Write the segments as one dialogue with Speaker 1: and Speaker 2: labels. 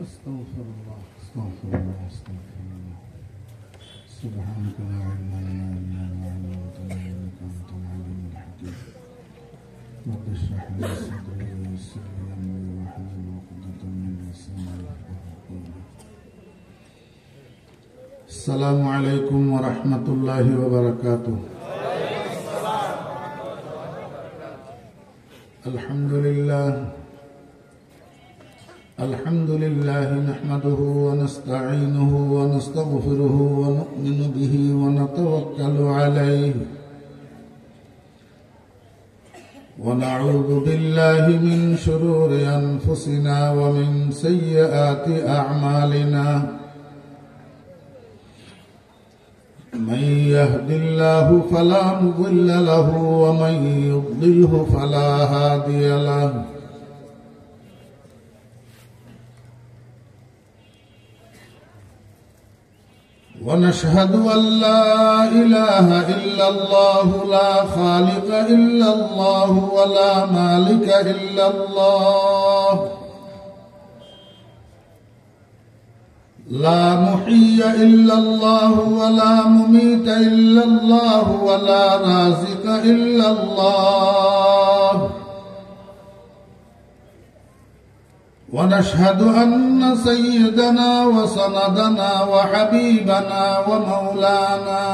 Speaker 1: أستغفر الله أستغفر الله أستغفر الله سبحانك لا علم لنا إلا ما علمتنا إنك أنت العليم الحكيم رب اشرح لي صدري ويسر لي أمري واحلل عقدة من لساني يفقهوا قولي. السلام عليكم ورحمة الله وبركاته. الحمد لله نحمده ونستعينه ونستغفره ونؤمن به ونتوكل عليه ونعوذ بالله من شرور أنفسنا ومن سيئات أعمالنا من يهد الله فلا مضل له ومن يضلله فلا هادي له ونشهد أن لا إله إلا الله لا خالق إلا الله ولا مالك إلا الله لا محيي إلا الله ولا مميت إلا الله ولا رازق إلا الله ونشهد أن سيدنا وسندنا وحبيبنا ومولانا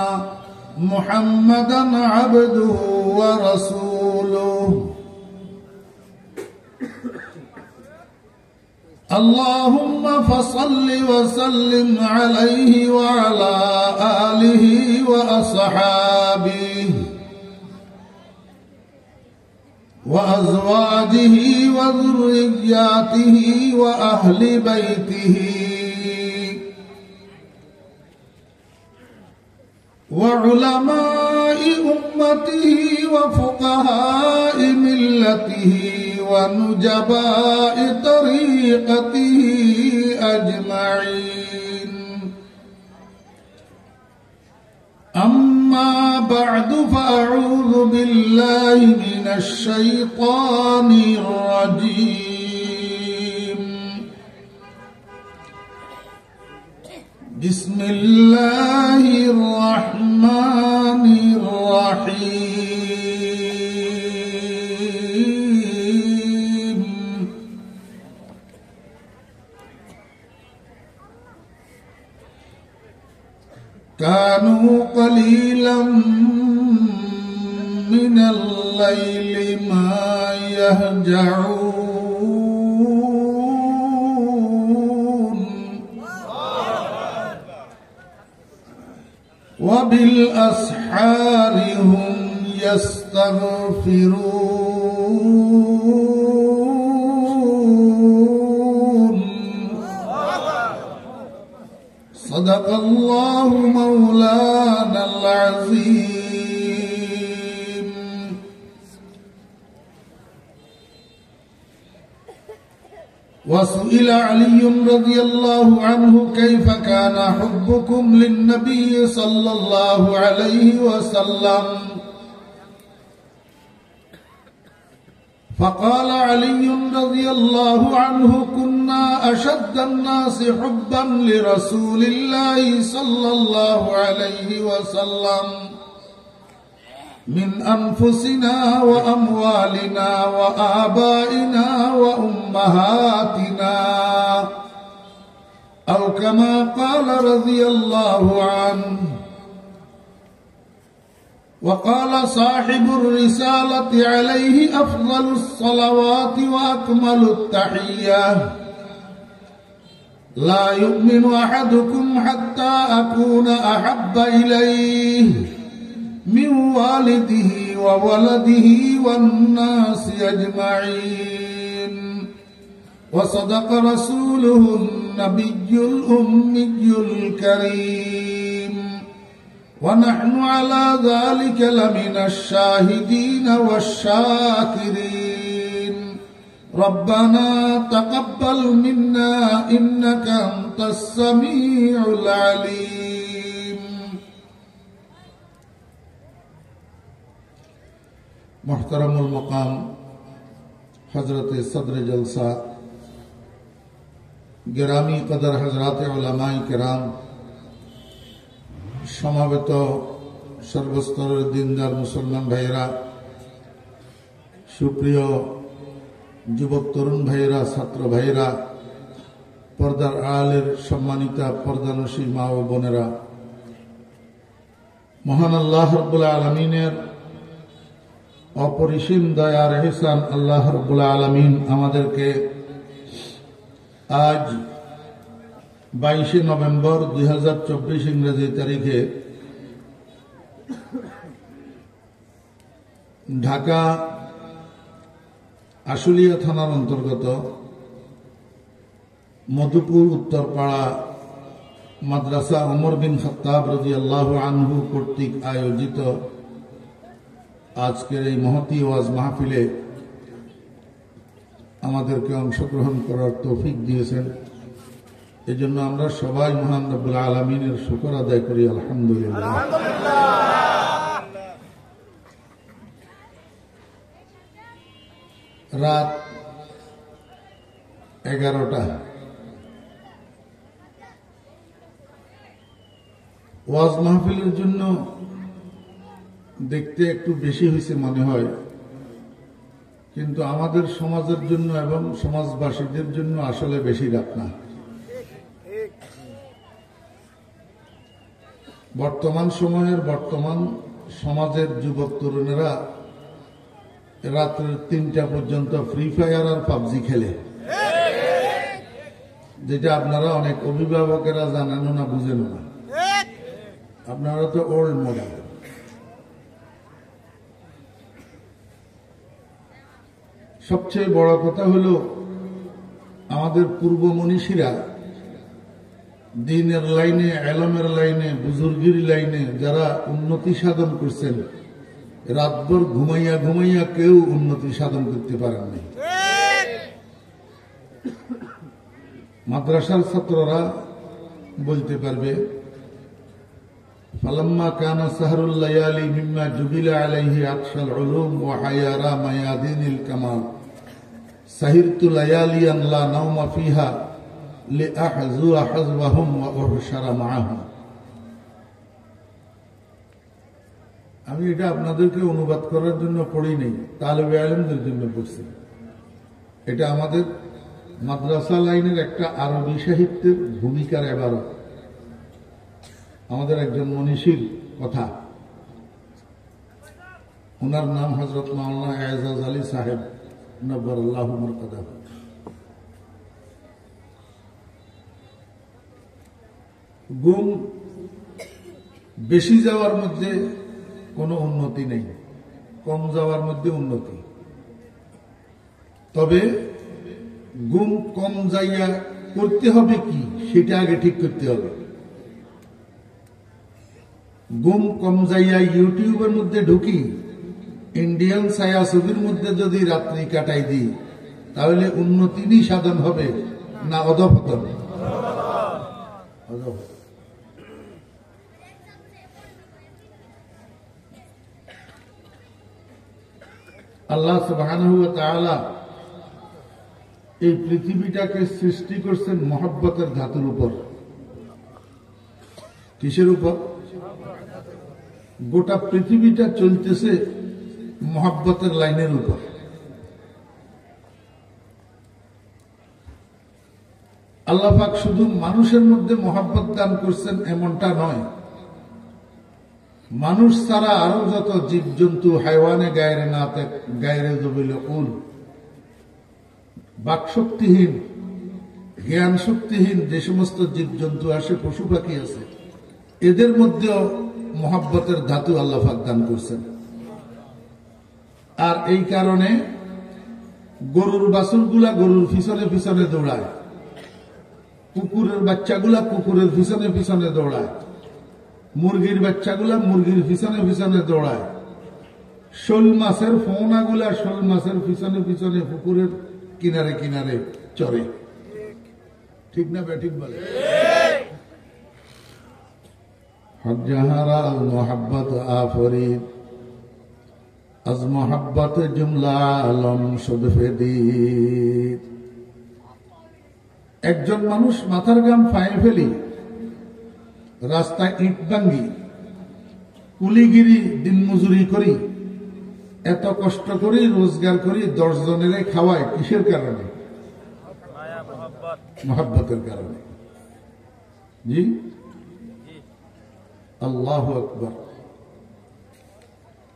Speaker 1: محمدا عبده ورسوله اللهم فصل وسلم عليه وعلى آله وأصحابه وأزواجه وذرياته وأهل بيته وعلماء أمته وفقهاء ملته ونجباء طريقته أجمعين. أما بعد فأعوذ بالله من الشيطان الرجيم. بسم الله الرحمن الرحيم. كانوا قليلا من الليل ما يهجعون وبالأسحار هم يستغفرون. صدق الله مولانا العظيم. وسئل علي رضي الله عنه كيف كان حبكم للنبي صلى الله عليه وسلم فقال علي رضي الله عنه كنا أشد الناس حبا لرسول الله صلى الله عليه وسلم من أنفسنا وأموالنا وآبائنا وأمهاتنا أو كما قال رضي الله عنه. وقال صاحب الرسالة عليه أفضل الصلوات وأكمل التحية لا يؤمن أحدكم حتى أكون أحب إليه من والده وولده والناس أجمعين. وصدق رسوله النبي الأمي الكريم ونحن على ذلك لمن الشاهدين والشاكرين. ربنا تقبل منا إنك أنت السميع العليم. محترم المقام حضرت صدر جلسہ গেরামি কদর হযরত উলামায়ে কেরাম, সমাবেত সর্বস্তরের দিনদার মুসলমান ভাইয়েরা, সুপ্রিয় যুবক তরুণ ভাইয়েরা, ছাত্র ভাইয়েরা, পর্দার আড়ালের সম্মানিতা পর্দানশী মা ও বোনেরা, মহান আল্লাহ রাব্বুল আলামিনের অপরিসীম দয়ার ইহসান আল্লাহ রাব্বুল আলামিন আমাদেরকে আজ 22 নভেম্বর 2024 ইংরেজি তারিখে ঢাকা আশুলিয়া থানার অন্তর্গত মধুপুর উত্তরপাড়া মাদ্রাসা ওমর বিন খাত্তাব রাদিয়াল্লাহু আনহু কর্তৃক আয়োজিত আজকের এই মহতী ওয়াজ মাহফিলে আমাদেরকে অংশগ্রহণ করার তৌফিক দিয়েছেন। এজন্য আমরা সবাই মহান রব্বুল আলামিনের শুকর আদায় করি, আলহামদুলিল্লাহ। রাত 11টা। ওয়াজ মাহফিলের জন্য দেখতে একটু বেশি হয়েছে মনে হয়, কিন্তু আমাদের সমাজের জন্য এবং সমাজবাসীদের জন্য আসলে বেশি রাত না। বর্তমান সময়ের বর্তমান সমাজের যুবক তরুণেরা রাত্রের 3টা পর্যন্ত ফ্রি ফায়ার আর পাবজি খেলে, যেটা আপনারা অনেক অভিভাবকেরা জানেনও না, বুঝেন না। আপনারা তো ওল্ড মডেল। সবচেয়ে বড় কথা হলো আমাদের পূর্ব মনীষীরা দ্বীনের লাইনে, ইলমের লাইনে, বুজুর্গির লাইনে যারা উন্নতি সাধন করছেন, রাতভর ঘুমাইয়া ঘুমাইয়া কেউ উন্নতি সাধন করতে পারেন নাই। মাদ্রাসার ছাত্ররা বলতে পারবে, ফালাম্মা কানা সাহরুল লায়ালি মিম্মা জুবিলা আলাইহি আকশাল উলুম ওয়া হায়ারা মায়াদিনিল কামাল সাহিরতু লায়ালিয়ান লা নাওমা ফিহা লিআহযুয়া হাযবাহুম ওয়া উহশারা মাআহুম। আমি এটা আপনাদেরকে অনুবাদ করার জন্য পড়ি নাই, তালেবে ইলমদের জন্য পড়ছি। এটা আমাদের মাদ্রাসা লাইনের একটা আরবি সাহিত্যের ভূমিকার ইবারত, আমাদের একজন মনীষীর কথা। ওনার নাম হযরত মাওলানা এজাজ আলী সাহেব নব্বরাল্লাহু মারকাদাহু। গুম বেশি যাওয়ার মধ্যে কোনো উন্নতি নেই, কম যাওয়ার মধ্যে উন্নতি। তবে গুম কম যাইয়া করতে হবে কি, সেটা আগে ঠিক করতে হবে। গুম কম যাইয়া ইউটিউবের মধ্যে ঢুকি, ইন্ডিয়ান ছায়া ছবির মধ্যে যদি রাত্রি কাটাই দিই, তাহলে উন্নতি সাধন হবে না অধঃপতন? আল্লাহ সুবহানাহু ওয়া তাআলা এই পৃথিবীটাকে সৃষ্টি করছেন মহব্বতের ধাতুর উপর। কিসের উপর? গোটা পৃথিবীটা চলতেছে মহব্বতের লাইনের উপর। আল্লাহ পাক শুধু মানুষের মধ্যে মহব্বত দান করছেন এমনটা নয়, মানুষ ছাড়া আরো যত জীবজন্তু, হায়ওয়ানে গায়রে না গায়রে জবিল উল, বাকশক্তিহীন, জ্ঞান শক্তিহীন যে সমস্ত জীবজন্তু আসে, পশু পাখি আছে, এদের মধ্যেও মহব্বতের ধাতু আল্লাহ পাক দান করছেন। আর এই কারণে গরুর বাছুরগুলা গরুর পিছনে পিছনে দৌড়ায়, কুকুরের বাচ্চাগুলা কুকুরের পিছনে পিছনে দৌড়ায়, মুরগির বাচ্চাগুলা মুরগির পিছনে পিছনে দৌড়ায়, শোল মাছের ফোনাগুলা শোল মাছের পিছনে পিছনে পুকুরের কিনারে কিনারে চড়ে। ঠিক না বেঠিক বলে? হজ্জাহারা মোহাব্বত আফরিদ আজ মোহাব্বত জুমলা আলম সদফেদিদ। একজন মানুষ মাথার ঘাম পায়ে ফেলি, রাস্তায় ইট ভাঙ্গি, কুলিগিরি দিনমজুরি করি, এত কষ্ট করি, রোজগার করি, 10 জনের খাওয়ায় কিসের কারণে? মহব্বতের কারণে। জি, আল্লাহু আকবার।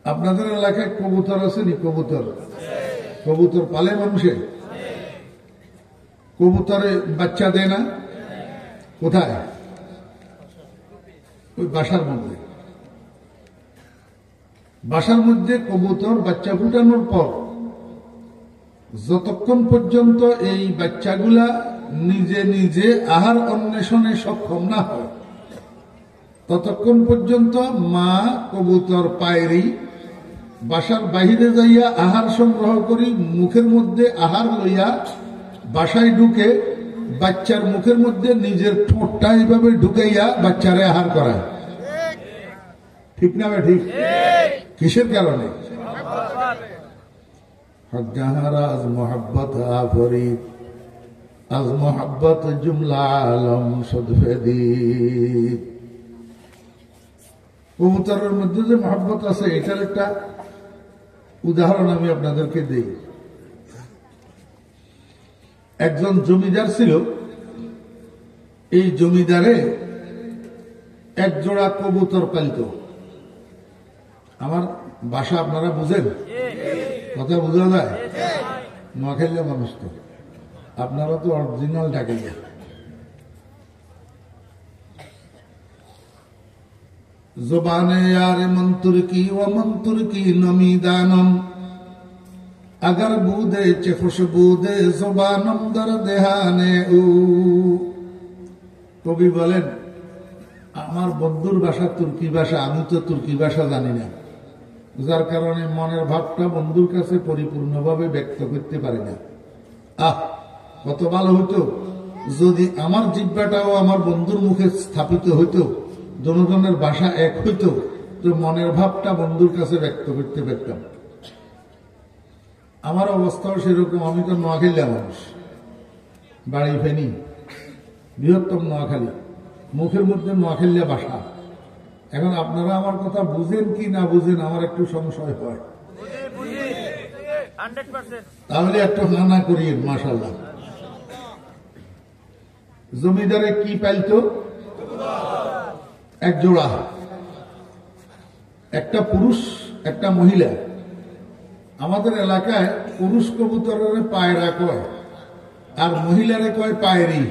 Speaker 1: আপনাদের এলাকায় কবুতর আছে নি? কবুতর কবুতর পালে মানুষে? কবুতরে বাচ্চা দেয় না? কোথায়? ওই বাসার মধ্যে। বাসার মধ্যে কবুতর বাচ্চা ফুটানোর পর যতক্ষণ পর্যন্ত এই বাচ্চাগুলা নিজে নিজে আহার অন্বেষণে সক্ষম না হয়, ততক্ষণ পর্যন্ত মা কবুতর পায়রি বাসার বাহিরে যাইয়া আহার সংগ্রহ করি, মুখের মধ্যে আহার লইয়া বাসায় ঢুকে বাচ্চার মুখের মধ্যে নিজের ঠোঁটটা এইভাবে ঢুকাইয়া বাচ্চারে আহার করায়। ঠিক না? ঠিক। কিসের কারণে? আজ মোহাব্বত আফরিদ, আজ মোহাব্বত জুমলা আলম সদফেদি। কবুতরের মধ্যে যে মোহাব্বত আছে, এটার একটা উদাহরণ আমি আপনাদেরকে দিই। একজন জমিদার ছিল। এই জমিদারে এক জোড়া কবুতর পালিত। আমার বাসা আপনারা বুঝেন? কথা বোঝা যায়? নোয়াখালীর মানুষ তো, আপনারা তো অরিজিনাল ঢাকাইয়া। জবানে यार मंतुर की नमी दानम, अगर बूदे चे खुशबूदे जुबानम दर देहाने ऊ। কবি বলেন, আমার বন্ধুর ভাষা তুর্কি ভাষা, আমি তো তুর্কি ভাষা জানি না, যার কারণে মনের ভাবটা বন্ধুর কাছে পরিপূর্ণভাবে ব্যক্ত করতে পারি না। কত ভালো হইতো যদি আমার জিহ্বাটাও আমার বন্ধুর মুখে স্থাপিত হইতো, জনগণের ভাষা এক হইতো, তো মনের ভাবটা বন্ধুর কাছে ব্যক্ত করতে পারতাম। আমার অবস্থাও সেরকম। আমি তো নোয়াখালীর মানুষ, বাড়ি ফেনী, বৃহত্তম নোয়াখালী, মুখের মধ্যে নোয়াখালীর ভাষা। এখন আপনারা আমার কথা বুঝেন কি না বুঝেন আমার একটু সংশয় হয়। তাহলে একটু হানা করি। মাশাআল্লাহ। জমিদারে কি পাইতো? এক জোড়া, একটা পুরুষ একটা মহিলা। আমাদের এলাকায় পুরুষ কবুতরের পায়রা কয়, আর মহিলারে কয় পায়রি।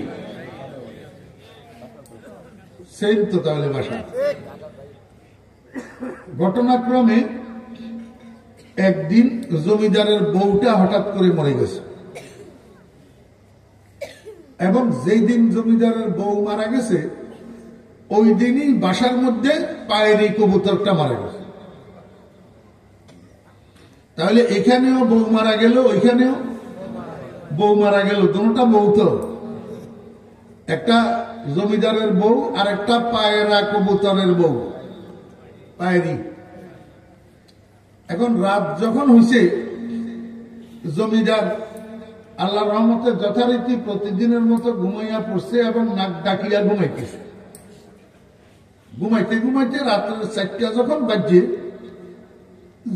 Speaker 1: সেম তো তাহলে ভাষা। ঘটনাক্রমে একদিন জমিদারের বউটা হঠাৎ করে মরে গেছে, এবং যেই দিন জমিদারের বউ মারা গেছে ওই দিনই বাসার মধ্যে পায়রি কবুতরটা মারা গেছে। তাহলে এখানেও বউ মারা গেল, ওইখানেও বউ মারা গেল। দুটোটা বউ তো, একটা জমিদারের বউ আর একটা পায়রা কবুতরের বউ, পায়রি। এখন রাত যখন হয়েছে, জমিদার আল্লাহর রহমতে যথারীতি প্রতিদিনের মতো ঘুমাইয়া পড়ছে এবং নাক ডাকিয়া ঘুমাইতেছে। ঘুমাইতে ঘুমাইতে রাত্রের 4টা যখন বাজছে,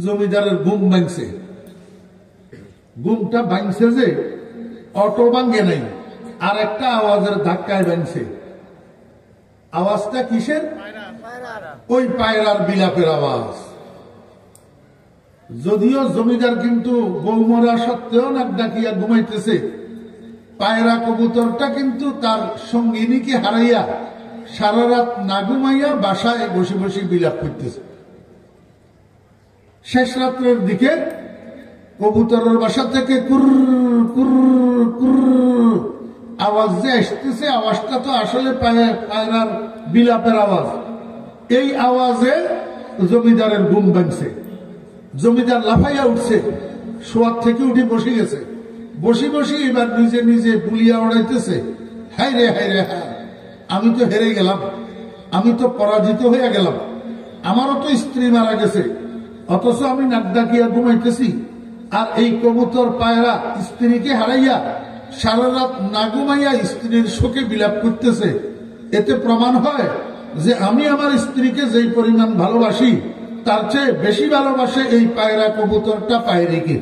Speaker 1: জমিদারের ঘুম ভাঙছে। ঘুমটা ভাঙছে যে অটো ভাঙে নাই, আর একটা আওয়াজের ধাক্কায় ভাঙছে। আওয়াজটা কিসের? ওই পায়রার বিলাপের আওয়াজ। যদিও জমিদার কিন্তু বউ মরা সত্ত্বেও নাক ডাকিয়া ঘুমাইতেছে, পায়রা কবুতরটা কিন্তু তার সঙ্গিনীকে হারাইয়া সারা রাত না ঘুমাইয়া বাসায় বসে বসে বিলাপ করতেছে। শেষ রাত্রের দিকে কবুতরের বাসা থেকে কুর কুর কুর আওয়াজ যে আসতেছে, আওয়াজটা তো আসলে পায়রার বিলাপের আওয়াজ। এই আওয়াজে জমিদারের ঘুম ভাঙছে। জমিদার লাফাইয়া উঠছে, শোয়ার থেকে উঠে বসে গেছে। বসে বসে এবার নিজে নিজে বুলিয়া উড়াইতেছে, হায় রে হায় রে হায়, আমি তো হেরে গেলাম, আমি তো পরাজিত হয়ে গেলাম। আমারও তো স্ত্রী মারা গেছে, অথচ আমি নাক ডাকিয়া ঘুমাইতেছি, আর এই কবুতর পায়রা স্ত্রীকে হারাইয়া সারা রাত না ঘুমাইয়া স্ত্রীর শোকে বিলাপ করতেছে, এতে প্রমাণ হয় যে আমি আমার স্ত্রীকে যেই পরিমাণ ভালোবাসি তার চেয়ে বেশি ভালোবাসে এই পায়রা কবুতরটা পায়রিকে।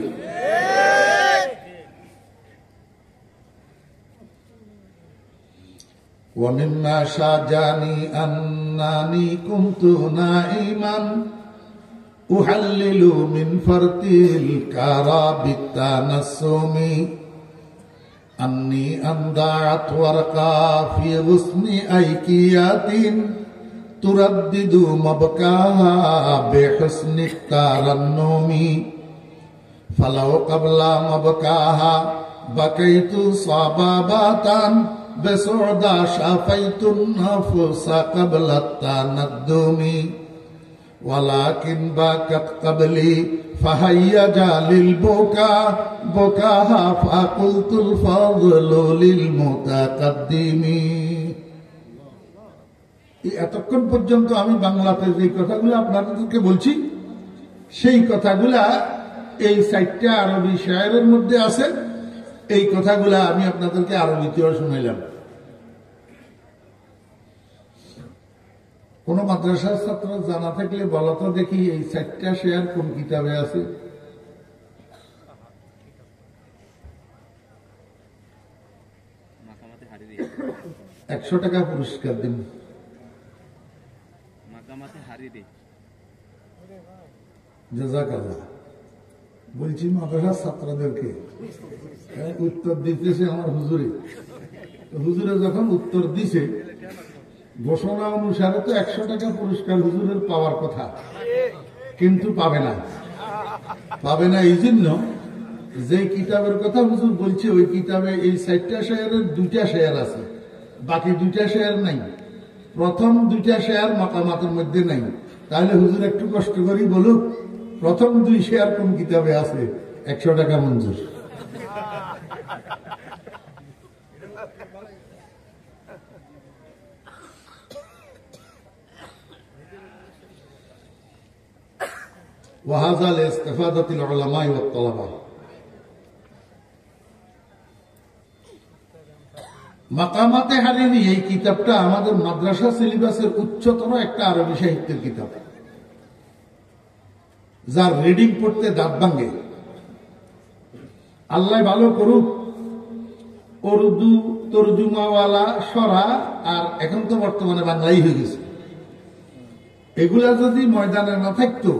Speaker 1: ومما شاجاني أنني كنت نائما أحلل من فرط الكرى بالتنسم أني أندعت ورقا في غصن أيكيات تردد مبكاها بحسن الترنم فلو قبل مبكاها بكيت صبابة بسعدا شافيت النفس قبل التندم ولكن بكت قبلي فهيج للبكاء بكاها فقلت الفضل للمتقدم। এতক্ষণ পর্যন্ত আমি বাংলাতে যে কথাগুলো আপনাদেরকে বলছি সেই কথাগুলা এই 4টা আরবি শায়েরের মধ্যে আছে। এই কথাগুলা আমি আপনাদেরকে আরবিতেও শুনাইলাম। কোন মাদ্রাসার ছাত্র জানা থাকলে বলো তো দেখি এই 4টা শেয়ার কোন কিতাবে আছে? $100 পুরস্কার দিন। জাযাকাল্লাহ। বলছি মাদ্রাসার ছাত্রদেরকে উত্তর দিতেছে আমার হুজুরে। হুজুরে যখন উত্তর দিছে ঘোষণা অনুসারে তো $100 পুরস্কার হুজুরের পাওয়ার কথা, কিন্তু পাবে না। পাবে না এই জন্য যে কিতাবের কথা হুজুর বলছে ওই কিতাবে এই 4টা শেয়ারের 2টা শেয়ার আছে, বাকি 2টা শেয়ার নাই। প্রথম 2টা শেয়ার মাকামাতের মধ্যে নাই। তাহলে হুজুর একটু কষ্ট করেই বলুক প্রথম 2 শেয়ার কোন কিতাবে আছে? $100 মঞ্জুর। وهذا لاستفادة العلماء والطلبة। মাকামাতে হারিরি এই কিতাবটা আমাদের মাদ্রাসা সিলেবাসের উচ্চতর একটা আরবি সাহিত্যের কিতাব, যার রিডিং পড়তে দাঁত ভাঙ্গে। আল্লাহ ভালো করুক, উর্দু তরজুমাওয়ালা সরা আর এখন তো বর্তমানে বাংলাই হয়ে গেছে, এগুলা যদি ময়দানে না থাকতো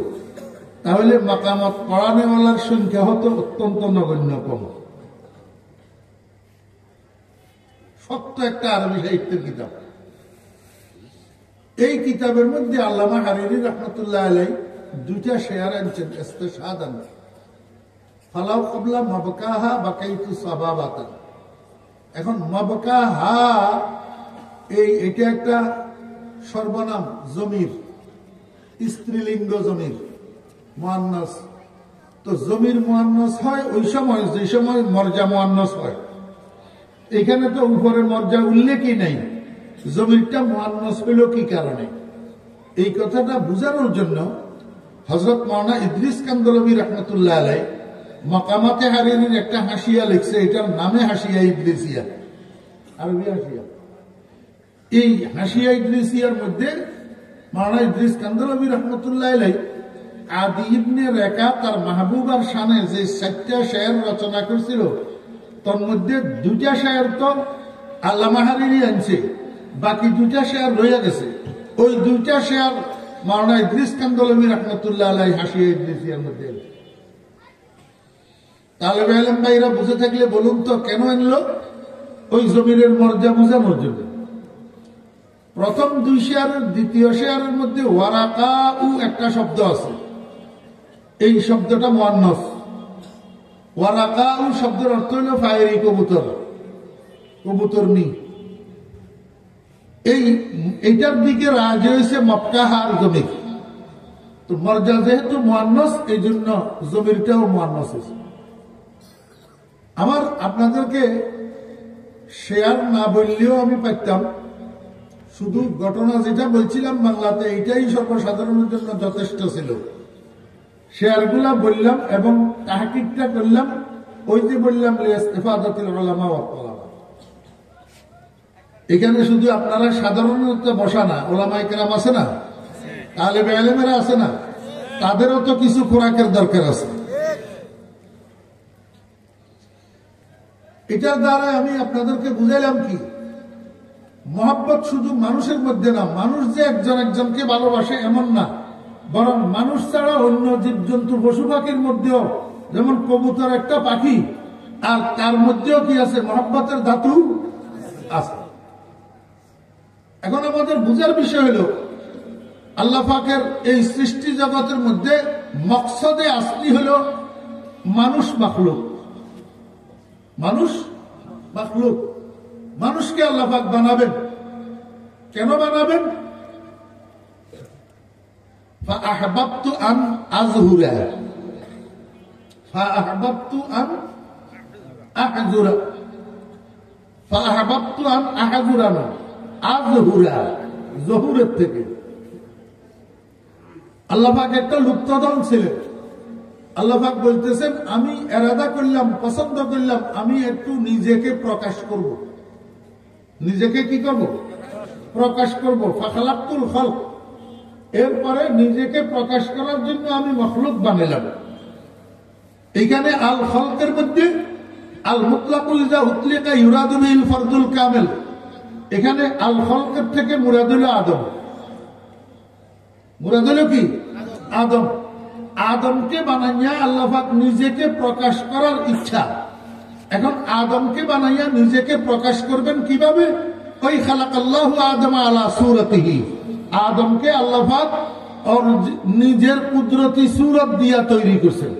Speaker 1: তাহলে মাকামাত পড়ানেওয়ালার সংখ্যা হতো অত্যন্ত নগণ্য কম। সত্য একটা আরবি সাহিত্যের কিতাব। এই কিতাবের মধ্যে আল্লামা হারিরি রহমতুল্লাহ আলাই 2টা শেয়ার আনছেন ইস্তেশহাদান। ফালাউ ক্বাবলা মাবকাহা বাকাইতু সাবাবাতান। এখন মাবকাহা এটা একটা সর্বনাম জমির, স্ত্রীলিঙ্গ জমির মুআন্নাস। তো জমির মুআন্নাস হয় ওই সময় যে সময় মর্জা মুআন্নাস হয়। এখানে তো উপরের মর্জা উল্লেখই নাই, জমিরটা মুআন্নাস হইল কি কারণে? এই কথাটা বুঝানোর জন্য হযরত মাওলানা ইদ্রিস কান্দলবী রহমতুল্লাহ আলাই মাকামাতে হারিরির একটা হাসিয়া লিখছে, এটার নামে হাসিয়া ইদ্রিসিয়া, আরবি হাসিয়া। এই হাসিয়া ইদ্রিসিয়ার মধ্যে মাওলানা ইদ্রিস কান্দলবী রহমতুল্লাহ আলাই আদি ইবনে রেকা তার মাহবুবার শানে যে 4টা শেয়ার রচনা করেছিল তার মধ্যে 2টা শেয়ার তো আল্লামা হারিরি আনছে, বাকি 2টা শেয়ার রয়ে গেছে। ওই 2টা শেয়ার মাওলানা ইদ্রিস কান্দলবী রহমতুল্লাহ আলাই হাসিয়া ইদ্রিসিয়ার মধ্যে। তালেবে ইলম ভাইরা বুঝে থাকলে বলুন তো কেন আনলো? ওই জমিরের মর্যাদা বোঝানোর জন্য। প্রথম 2 শেয়ারের দ্বিতীয় শেয়ারের মধ্যে ওয়ারাকা উ একটা শব্দ আছে, এই শব্দটা মুআন্নাস। ওয়ারাকা উ শব্দের অর্থ হল ফায়েরি কবুতর, কবুতরনি। এইটার দিকে রাজ হয়েছে মক্কাহার জমির। তো মর্যাদা যেহেতু মুআন্নাস এই জন্য জমিরটাও মুআন্নাস হয়েছে। আমার আপনাদেরকে শেয়ার না বললেও আমি পারতাম, শুধু ঘটনা যেটা বলছিলাম বাংলাতে এইটাই সর্বসাধারণের জন্য যথেষ্ট ছিল। শেয়ারগুলা বললাম এবং তাহকিকটা করলাম ওই যে বললাম ইস্তেফাদাতুল উলামা ওয়াত তালাবা, এখানে শুধু আপনারা সাধারণত বসা না, ওলামায়ে কেরাম আছে না, তালেবে ইলমেরা আছে না, তাদেরও তো কিছু খোরাকের দরকার আছে। এটার দ্বারা আমি আপনাদেরকে বুঝাইলাম কি, মহব্বত শুধু মানুষের মধ্যে না, মানুষ যে একজন একজনকে ভালোবাসে এমন না, বরং মানুষ ছাড়া অন্য জীবজন্তু পশু পাখির মধ্যেও, যেমন কবুতর একটা পাখি, আর তার মধ্যেও কি আছে, মহব্বতের ধাতু আছে। এখন আমাদের বুঝার বিষয় হলো, আল্লাহ পাকের এই সৃষ্টি জগতের মধ্যে মকসদে আসলি হলো মানুষ মাখলুক। মানুষ মাখলুক, মানুষকে আল্লাহ পাক বানাবেন, কেন বানাবেন? فأحببت أن أظهر فأحببت أن أحذر فأحببت أن أحذر أظهر জহুরের থেকে আল্লাহ পাক একটা লুপ্তধন ছিলেন। আল্লাহ পাক বলতেছেন, আমি এরাদা করলাম, পছন্দ করলাম, আমি একটু নিজেকে প্রকাশ করব। নিজেকে কি করব? প্রকাশ করব। ফাখালাক্তুল খালক, এরপরে নিজেকে প্রকাশ করার জন্য আমি মখলুক বানালাম। এইখানে আল খালকের মধ্যে আল মুতলাকুল যা উতলিকা ইউরাদু বিল ফরদুল কামেল, এখানে আল খালকের থেকে মুরাদ হলো আদম। মুরাদ হলো কি? আদম। আদমকে বানাইয়া আল্লাহ পাক নিজেকে প্রকাশ করার ইচ্ছা। এখন আদমকে বানাইয়া নিজেকে প্রকাশ করবেন কিভাবে? ওই খালাকাল্লাহু আদম আলা সূরাতিহি, আদমকে আল্লাহ পাক ওর নিজের কুদরতি সূরত দিয়া তৈরি করছেন।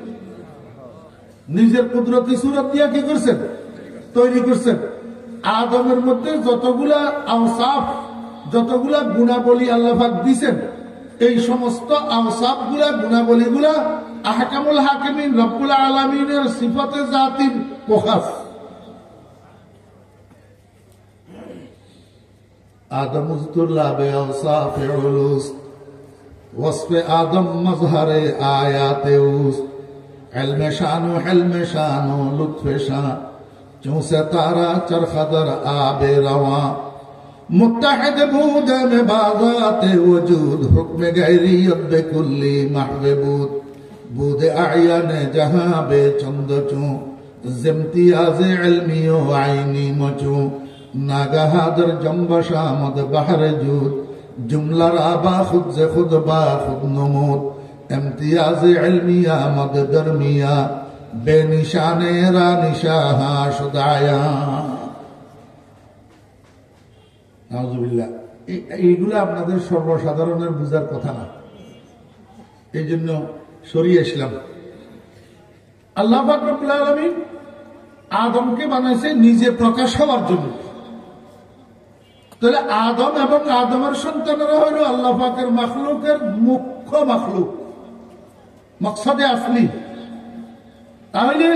Speaker 1: নিজের কুদরতি সূরত দিয়া কি করছেন? তৈরি করছেন। আদমের মধ্যে যতগুলা আওসাফ, যতগুলা গুণাবলী আল্লাহ পাক দিয়েছেন, এই সমস্ত আওসাফ গুলা, গুণাবলী গুলা আহকামুল হাকিমিন রব্বুল আলামিনের সিফাতে জাতির প্রকাশ। आदम उस्तुल्लाबे औसाफे उलूस वस्फे आदम मजहरे आयाते उस इल्मे शानो लुत्फे शान चूं से तारा चरखदर आबे रवा मुत्तहिद बूदे में बाज़ाते वजूद हुक्म गैरियत बे कुल्ली महबूद बूदे आयाने जहां बे चंद चूं जिम्तियाज़े इल्मियो आईनी मचूं नागहादर जम्बशा मद बहर जूद जुमला राबा खुद से खुद बा खुद नमूद इम्तियाज इल्मिया मद दरमिया बेनिशाने रानिशाहा शुदाया। नाउजुबिल्लाह, এইগুলো আপনাদের সর্বসাধারণের বুঝার কথা না, এই জন্য সরিয়ে আসলাম। আল্লাহ পাক রব্বুল আলামিন আদমকে বানাইছে নিজে প্রকাশ হওয়ার জন্য। তাহলে আদম এবং আদমের সন্তানেরা হইল আল্লাহ পাকের মাখলুকের মুখ্য মাখলুক, মকসদে আসলি। তাহলে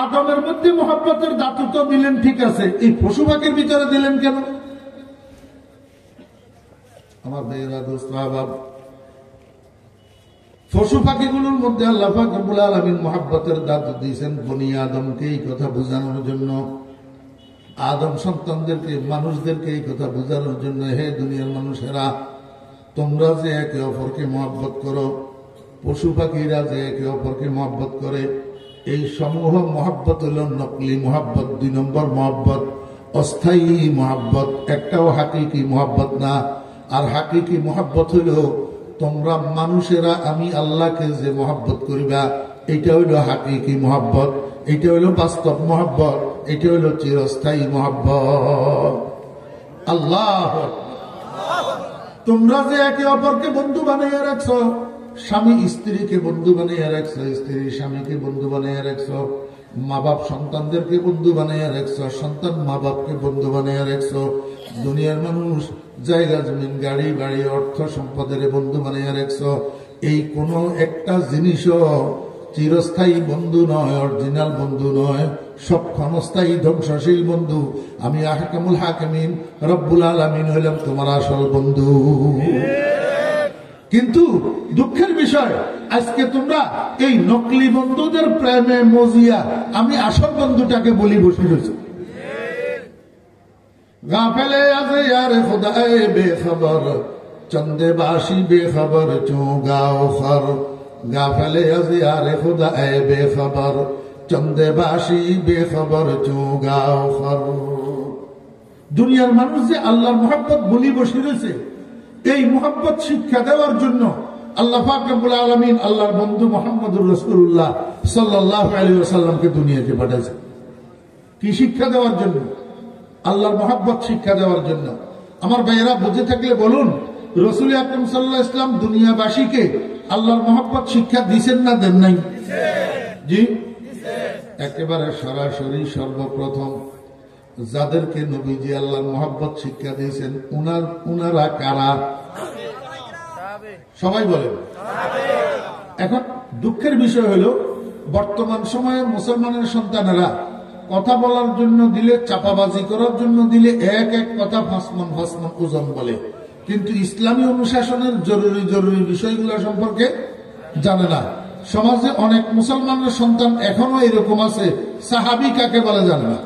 Speaker 1: আদমের মধ্যে মহব্বতের ধাতু তো দিলেন, ঠিক আছে, এই পশু পাখির ভিতরে দিলেন কেন? আমার ভাইয়েরা, দোস্ত আহবাব, পশু পাখিগুলোর মধ্যে আল্লাহ পাক রব্বুল আলামিন মহব্বতের ধাতু দিয়েছেন বনি আদমকে এই কথা বোঝানোর জন্য, আদম সন্তানদেরকে, মানুষদেরকে এই কথা বোঝানোর জন্য, হে দুনিয়ার মানুষেরা, তোমরা যে একে অপরকে মহব্বত করো, পশু পাখিরা যে একে অপরকে মহব্বত করে, এই সমূহ মহব্বত হল নকলি মহব্বত, 2 নম্বর মহব্বত, অস্থায়ী মহব্বত, একটাও হাকিকি মহব্বত না। আর হাকিকি মহব্বত হইল তোমরা মানুষেরা আমি আল্লাহকে যে মহব্বত করিবা, এটা হইল হাকিকি মহব্বত, এটা হইল বাস্তব মহব্বত, এটা হইল চিরস্থায়ী মহব্বত। আল্লাহ, তোমরা যে একে অপরকে বন্ধু বানিয়ে রাখছো, স্বামী স্ত্রীকে বন্ধু বানিয়ে রাখছো, স্ত্রী স্বামীকে বন্ধু বানিয়ে রাখছো, মা বাপ সন্তানদেরকে বন্ধু বানিয়ে রাখছো, সন্তান মা বাপকে বন্ধু বানিয়ে রাখছো, দুনিয়ার মানুষ জায়গা জমিন গাড়ি বাড়ি অর্থ সম্পদের বন্ধু বানিয়ে রাখছো। এই কোন একটা জিনিসও চিরস্থায়ী বন্ধু নয়, অরিজিনাল বন্ধু নয়, সব ক্ষণস্থায়ী ধ্বংসশীল বন্ধু। আমি আহকামুল হাকিমিন রব্বুল আলামিন হইলাম তোমার আসল বন্ধু। কিন্তু দুঃখের বিষয় আজকে তোমরা এই নকলি বন্ধুদের প্রেমে মজিয়া আমি আসল বন্ধুটাকে বলি বসে রয়েছে। গাফেলে আছে यार खुदाए बेखबर चंदे बाशी बेखबर क्यों गाओ खर गाफेले আছে यार खुदाए बेखबर चंदे बाशी बेखबर क्यों गाओ खर। দুনিয়ার মানুষ যে আল্লাহর মহব্বত বলি বসে রয়েছে, এই মহব্বত শিক্ষা দেওয়ার জন্য আল্লাহ পাক রব্বুল আলামিন আল্লাহর বন্ধু মুহাম্মদুর রাসূলুল্লাহ সাল্লাল্লাহু আলাইহি ওয়াসাল্লামকে দুনিয়াতে পাঠাইছেন। কি শিক্ষা দেওয়ার জন্য? আল্লাহর মহব্বত শিক্ষা দেওয়ার জন্য। আমার ভাইয়েরা বুঝে থাকলে বলুন, রাসূল আকরাম সাল্লাল্লাহু আলাইহি ওয়াসাল্লাম দুনিয়াবাসীকে আল্লাহর মহব্বত শিক্ষা দিবেন না দেন নাই? জি, একেবারে সরাসরি সর্বপ্রথম যাদেরকে নবীজি আল্লাহর মহব্বত শিক্ষা দিয়েছেন উনারা কারা? সবাই বলেন। এখন দুঃখের বিষয় হলো বর্তমান সময়ে মুসলমানের সন্তানেরা কথা বলার জন্য দিলে, চাপাবাজি করার জন্য দিলে এক এক কথা ফাসমান ফাসমান ওজন বলে, কিন্তু ইসলামী অনুশাসনের জরুরি জরুরি বিষয়গুলো সম্পর্কে জানে না। সমাজে অনেক মুসলমানের সন্তান এখনো এরকম আছে, সাহাবী কাকে বলে জানে না।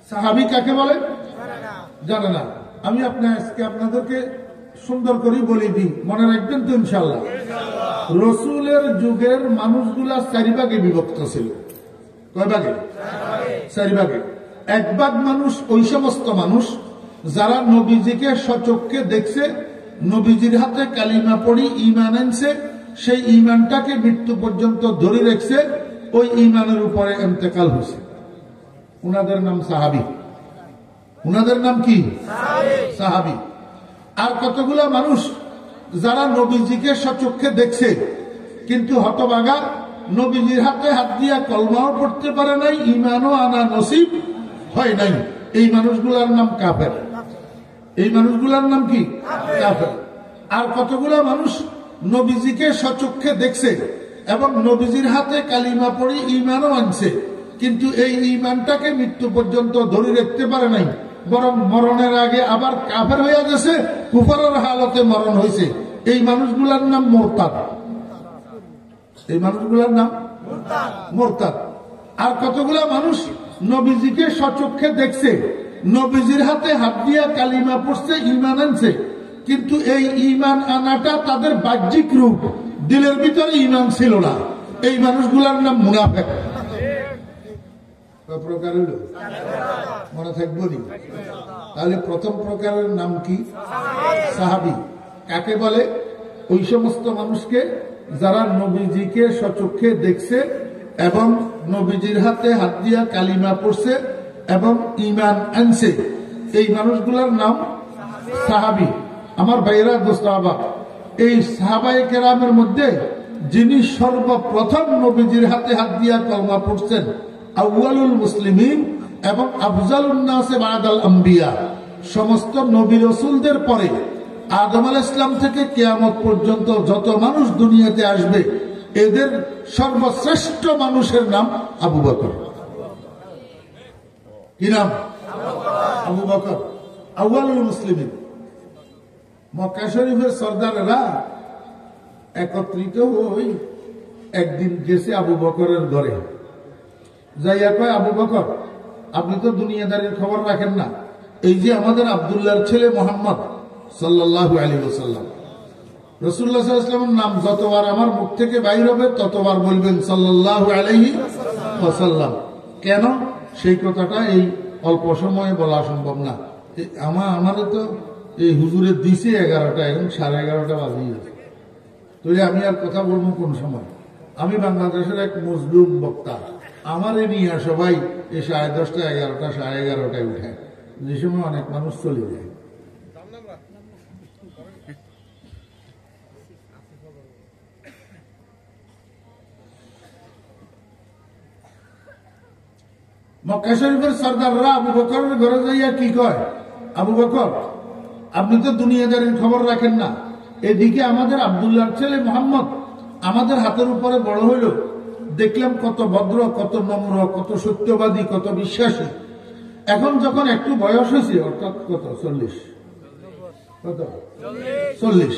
Speaker 1: সাহাবী কাকে বলে জানে না। আমি আজকে আপনাদেরকে সুন্দর করে বলে দিই, মনে রাখবেন তো ইনশাআল্লাহ। রসুলের যুগের মানুষগুলা 4 ভাগে বিভক্ত ছিল। কয় ভাগে? 4 ভাগে। 1 ভাগ মানুষ ওই সমস্ত মানুষ যারা নবীজিকে সচক্ষে দেখছে, নবীজির হাতে কালিমা পড়ি ঈমান আনছে, সেই ঈমানটাকে মৃত্যু পর্যন্ত ধরে রেখেছে, ওই ঈমানের উপরে ইন্তেকাল হয়েছে। উনাদের নাম সাহাবী। উনাদের নাম কি? সাহাবী। আর কতগুলা মানুষ যারা নবীজিকে সচক্ষে দেখছে কিন্তু হতভাগা, নবীজির হাতে হাত দিয়া কলমাও পড়তে পারে নাই, ঈমানও আনা নসিব হয় নাই, এই মানুষগুলার নাম কাফের। এই মানুষগুলার নাম কি? কাফের। আর কতগুলা মানুষ নবীজিকে সচক্ষে দেখছে এবং নবীজির হাতে কালিমা পড়ি ঈমানও আনছে, কিন্তু এই ঈমানটাকে মৃত্যু পর্যন্ত ধরে রাখতে পারে নাই, বরং মরণের আগে আবার কাফের হয়ে গেছে, কুফরের হালতে মরণ হয়েছে। এই মানুষগুলার নাম মুরতাদ। এই মানুষগুলার নাম মুরতাদ। আর কতগুলা মানুষ নবীজিকে সচক্ষে দেখছে, নবীজির হাতে হাত দিয়া কালিমা পড়ছে, ঈমান আনছে, কিন্তু এই ঈমান আনাটা তাদের বাহ্যিক রূপ, দিলের ভিতরে ঈমান ছিল না। এই মানুষগুলার নাম মুনাফিক। প্রকার হলো মনে থাকবো নি? তাহলে প্রথম প্রকারের নাম কি? সাহাবী। কাকে বলে? ওই সমস্ত মানুষকে যারা নবীজিকে সচক্ষে দেখছে এবং নবীজির হাতে হাত দিয়া কালিমা পড়ছে এবং ঈমান আনছে, এই মানুষগুলোর নাম সাহাবী। আমার ভাইরা দোস্ত আহবাব, এই সাহাবায়ে কেরামের মধ্যে যিনি সর্বপ্রথম নবীজির হাতে হাত দিয়া কলমা পড়ছেন, আউয়ালুল মুসলিমিন এবং আফজালুন নাসে বাদাল আম্বিয়া, সমস্ত নবী রাসূলদের পরে আদম আলাইহিস সালাম থেকে কিয়ামত পর্যন্ত যত মানুষ দুনিয়াতে আসবে, এদের সর্বশ্রেষ্ঠ মানুষের নাম আবু বকর। কি নাম? আবু বকর, আউয়ালুল মুসলিমিন। মক্কা শরীফের সরদারেরা একত্রিত হই একদিন গেছে আবু বকরের ঘরে, যাইয়া কয়, আবু বকর, আপনি তো দুনিয়াদারির খবর রাখেন না, এই যে আমাদের আব্দুল্লাহর ছেলে মুহাম্মদ সাল্লাল্লাহু আলাইহি ওয়াসাল্লাম, রাসূলুল্লাহ সাল্লাল্লাহু আলাইহি ওয়াসাল্লামের নাম যতবার আমার মুখ থেকে বাইর হবে ততবার বলবেন সাল্লাল্লাহু আলাইহি ওয়াসাল্লাম। কেন? সেই কথাটা এই অল্প সময়ে বলা সম্ভব না। আমারও তো এই হুজুরের দিছে 11টা, এখন 11:30 বাজিয়ে গেছে, তাহলে আমি আর কথা বলবো কোন সময়? আমি বাংলাদেশের এক মজলুম বক্তা, আমারে নিয়ে সবাই এই 10:30, 11টা, 11:30 উঠে, যে সময় অনেক মানুষ চলে যায়। মক্কা শরীফের সরদাররা আবু বকরের ঘরে যাইয়া কি কয়, আবু বকর, আপনি তো দুনিয়াদারির খবর রাখেন না, এদিকে আমাদের আব্দুল্লাহর ছেলে মুহাম্মদ আমাদের হাতের উপরে বড় হইল, দেখলাম কত ভদ্র, কত নম্র, কত সত্যবাদী, কত বিশ্বাসী। এখন যখন একটু বয়স হয়েছে, অর্থাৎ কত 40, কত? 40।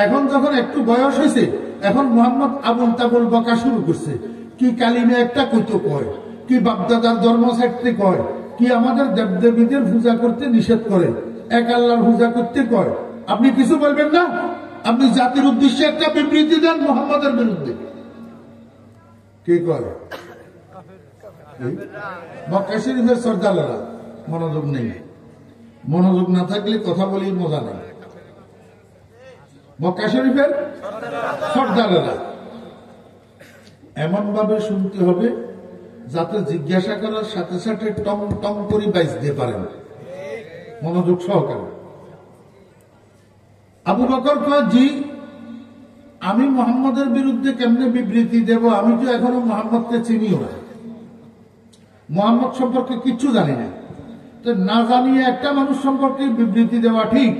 Speaker 1: এখন যখন একটু বয়স হয়েছে, এখন মোহাম্মদ আবুল তাবুল বকা শুরু করছে। কি কালিমে একটা কইতো কয়, কি বাপদাদার ধর্ম ছাড়তে কয়, কি আমাদের দেবদেবীদের পূজা করতে নিষেধ করে, এক আল্লাহর পূজা করতে কয়। আপনি কিছু বলবেন না? আপনি জাতির উদ্দেশ্যে একটা বিবৃতি দেন মোহাম্মদের বিরুদ্ধে। কে করে? মক্কা শরীফের সর্দারেরা। মনোযোগ নেই, মনোযোগ না থাকলে কথা বলি মজা নেই। মক্কা শরীফের সর্দারেরা এমন ভাবে শুনতে হবে যাতে জিজ্ঞাসা করার সাথে সাথে টং টং করে বাইজ দিয়ে পারেন, মনোযোগ সহকারে। আবু বকর কয়, জি আমি মোহাম্মদের বিরুদ্ধে কেমনে বিবৃতি দেব? আমি তো এখনো মোহাম্মদকে চিনিও না, মোহাম্মদ সম্পর্কে কিচ্ছু জানি না। তো না জানিয়ে একটা মানুষ সম্পর্কে বিবৃতি দেওয়া ঠিক?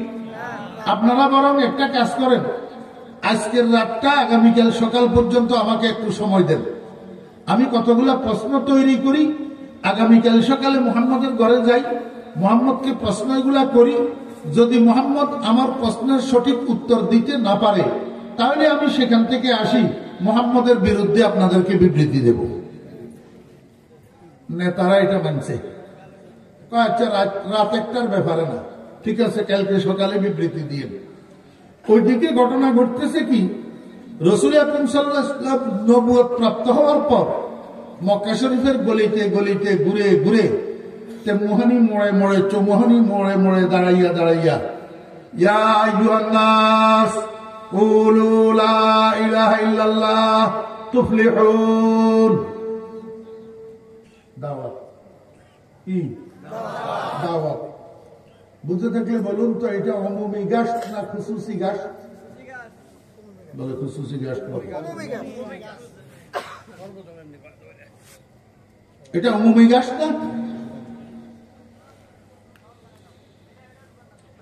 Speaker 1: আপনারা বরং একটা কাজ করেন, আজকের রাতটা আগামীকাল সকাল পর্যন্ত আমাকে একটু সময় দেন, আমি কতগুলা প্রশ্ন তৈরি করি, আগামীকাল সকালে মোহাম্মদের ঘরে যাই, মোহাম্মদকে প্রশ্নগুলা করি। যদি মোহাম্মদ আমার প্রশ্নের সঠিক উত্তর দিতে না পারে, তাহলে আমি সেখান থেকে আসি, মোহাম্মদের বিরুদ্ধে আপনাদেরকে বিবৃতি দেব। নেতারা এটা মানছে। আচ্ছা, রাত একটার ব্যাপারে না, ঠিক আছে, কালকে সকালে বিবৃতি দিয়ে। ওইদিকে ঘটনা ঘটতেছে কি, রাসূল আকরাম সাল্লাল্লাহু আলাইহি ওয়াসাল্লাম নবুয়ত প্রাপ্ত হওয়ার পর মক্কা শরীফের গলিতে গলিতে ঘুরে ঘুরে তেমোহানি মোড়ে মোড়ে চৌমোহানি মোড়ে মোড়ে দাঁড়াইয়া দাঁড়াইয়া ইয়া আইয়ুহান নাস কুলু লা ইলাহা ইল্লাল্লাহ তুফলিহুন, দাওয়াত। কি দাওয়াত? বুঝে থাকলে বলুন তো, এটা অমুমি গাছ না খুসুসি গাছ? বলে খুসুসি গাছ। এটা অমুমি গাছ না?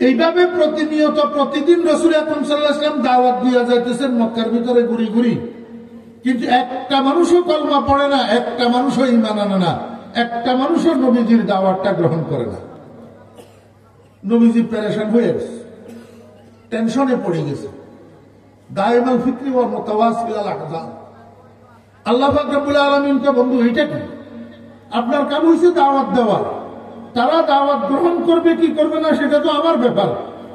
Speaker 1: এইভাবে প্রতিনিয়ত প্রতিদিন রাসূল আকরাম সাল্লাল্লাহু আলাইহি ওয়াসাল্লাম দাওয়াত দিয়ে যাইতেছেন মক্কার ভিতরে ঘুরি ঘুরি, কিন্তু একটা মানুষও কলমা পড়ে না, একটা মানুষও ঈমান আনে না, একটা মানুষও নবীজির দাওয়াতটা গ্রহণ করে না। নবীজি পেরেশান হয়ে গেছে, টেনশনে পড়ে গেছে। দায়মাল ফিক্রি ওয়া মুতাওয়াসিল আল আহজান। আল্লাহ পাক রব্বুল আলামিনকে, বন্ধু এইটা কি? আপনার কাম হইছে দাওয়াত দেওয়া, তারা দাওয়াত গ্রহণ করবে কি করবে না সেটা তো আমার ব্যাপার,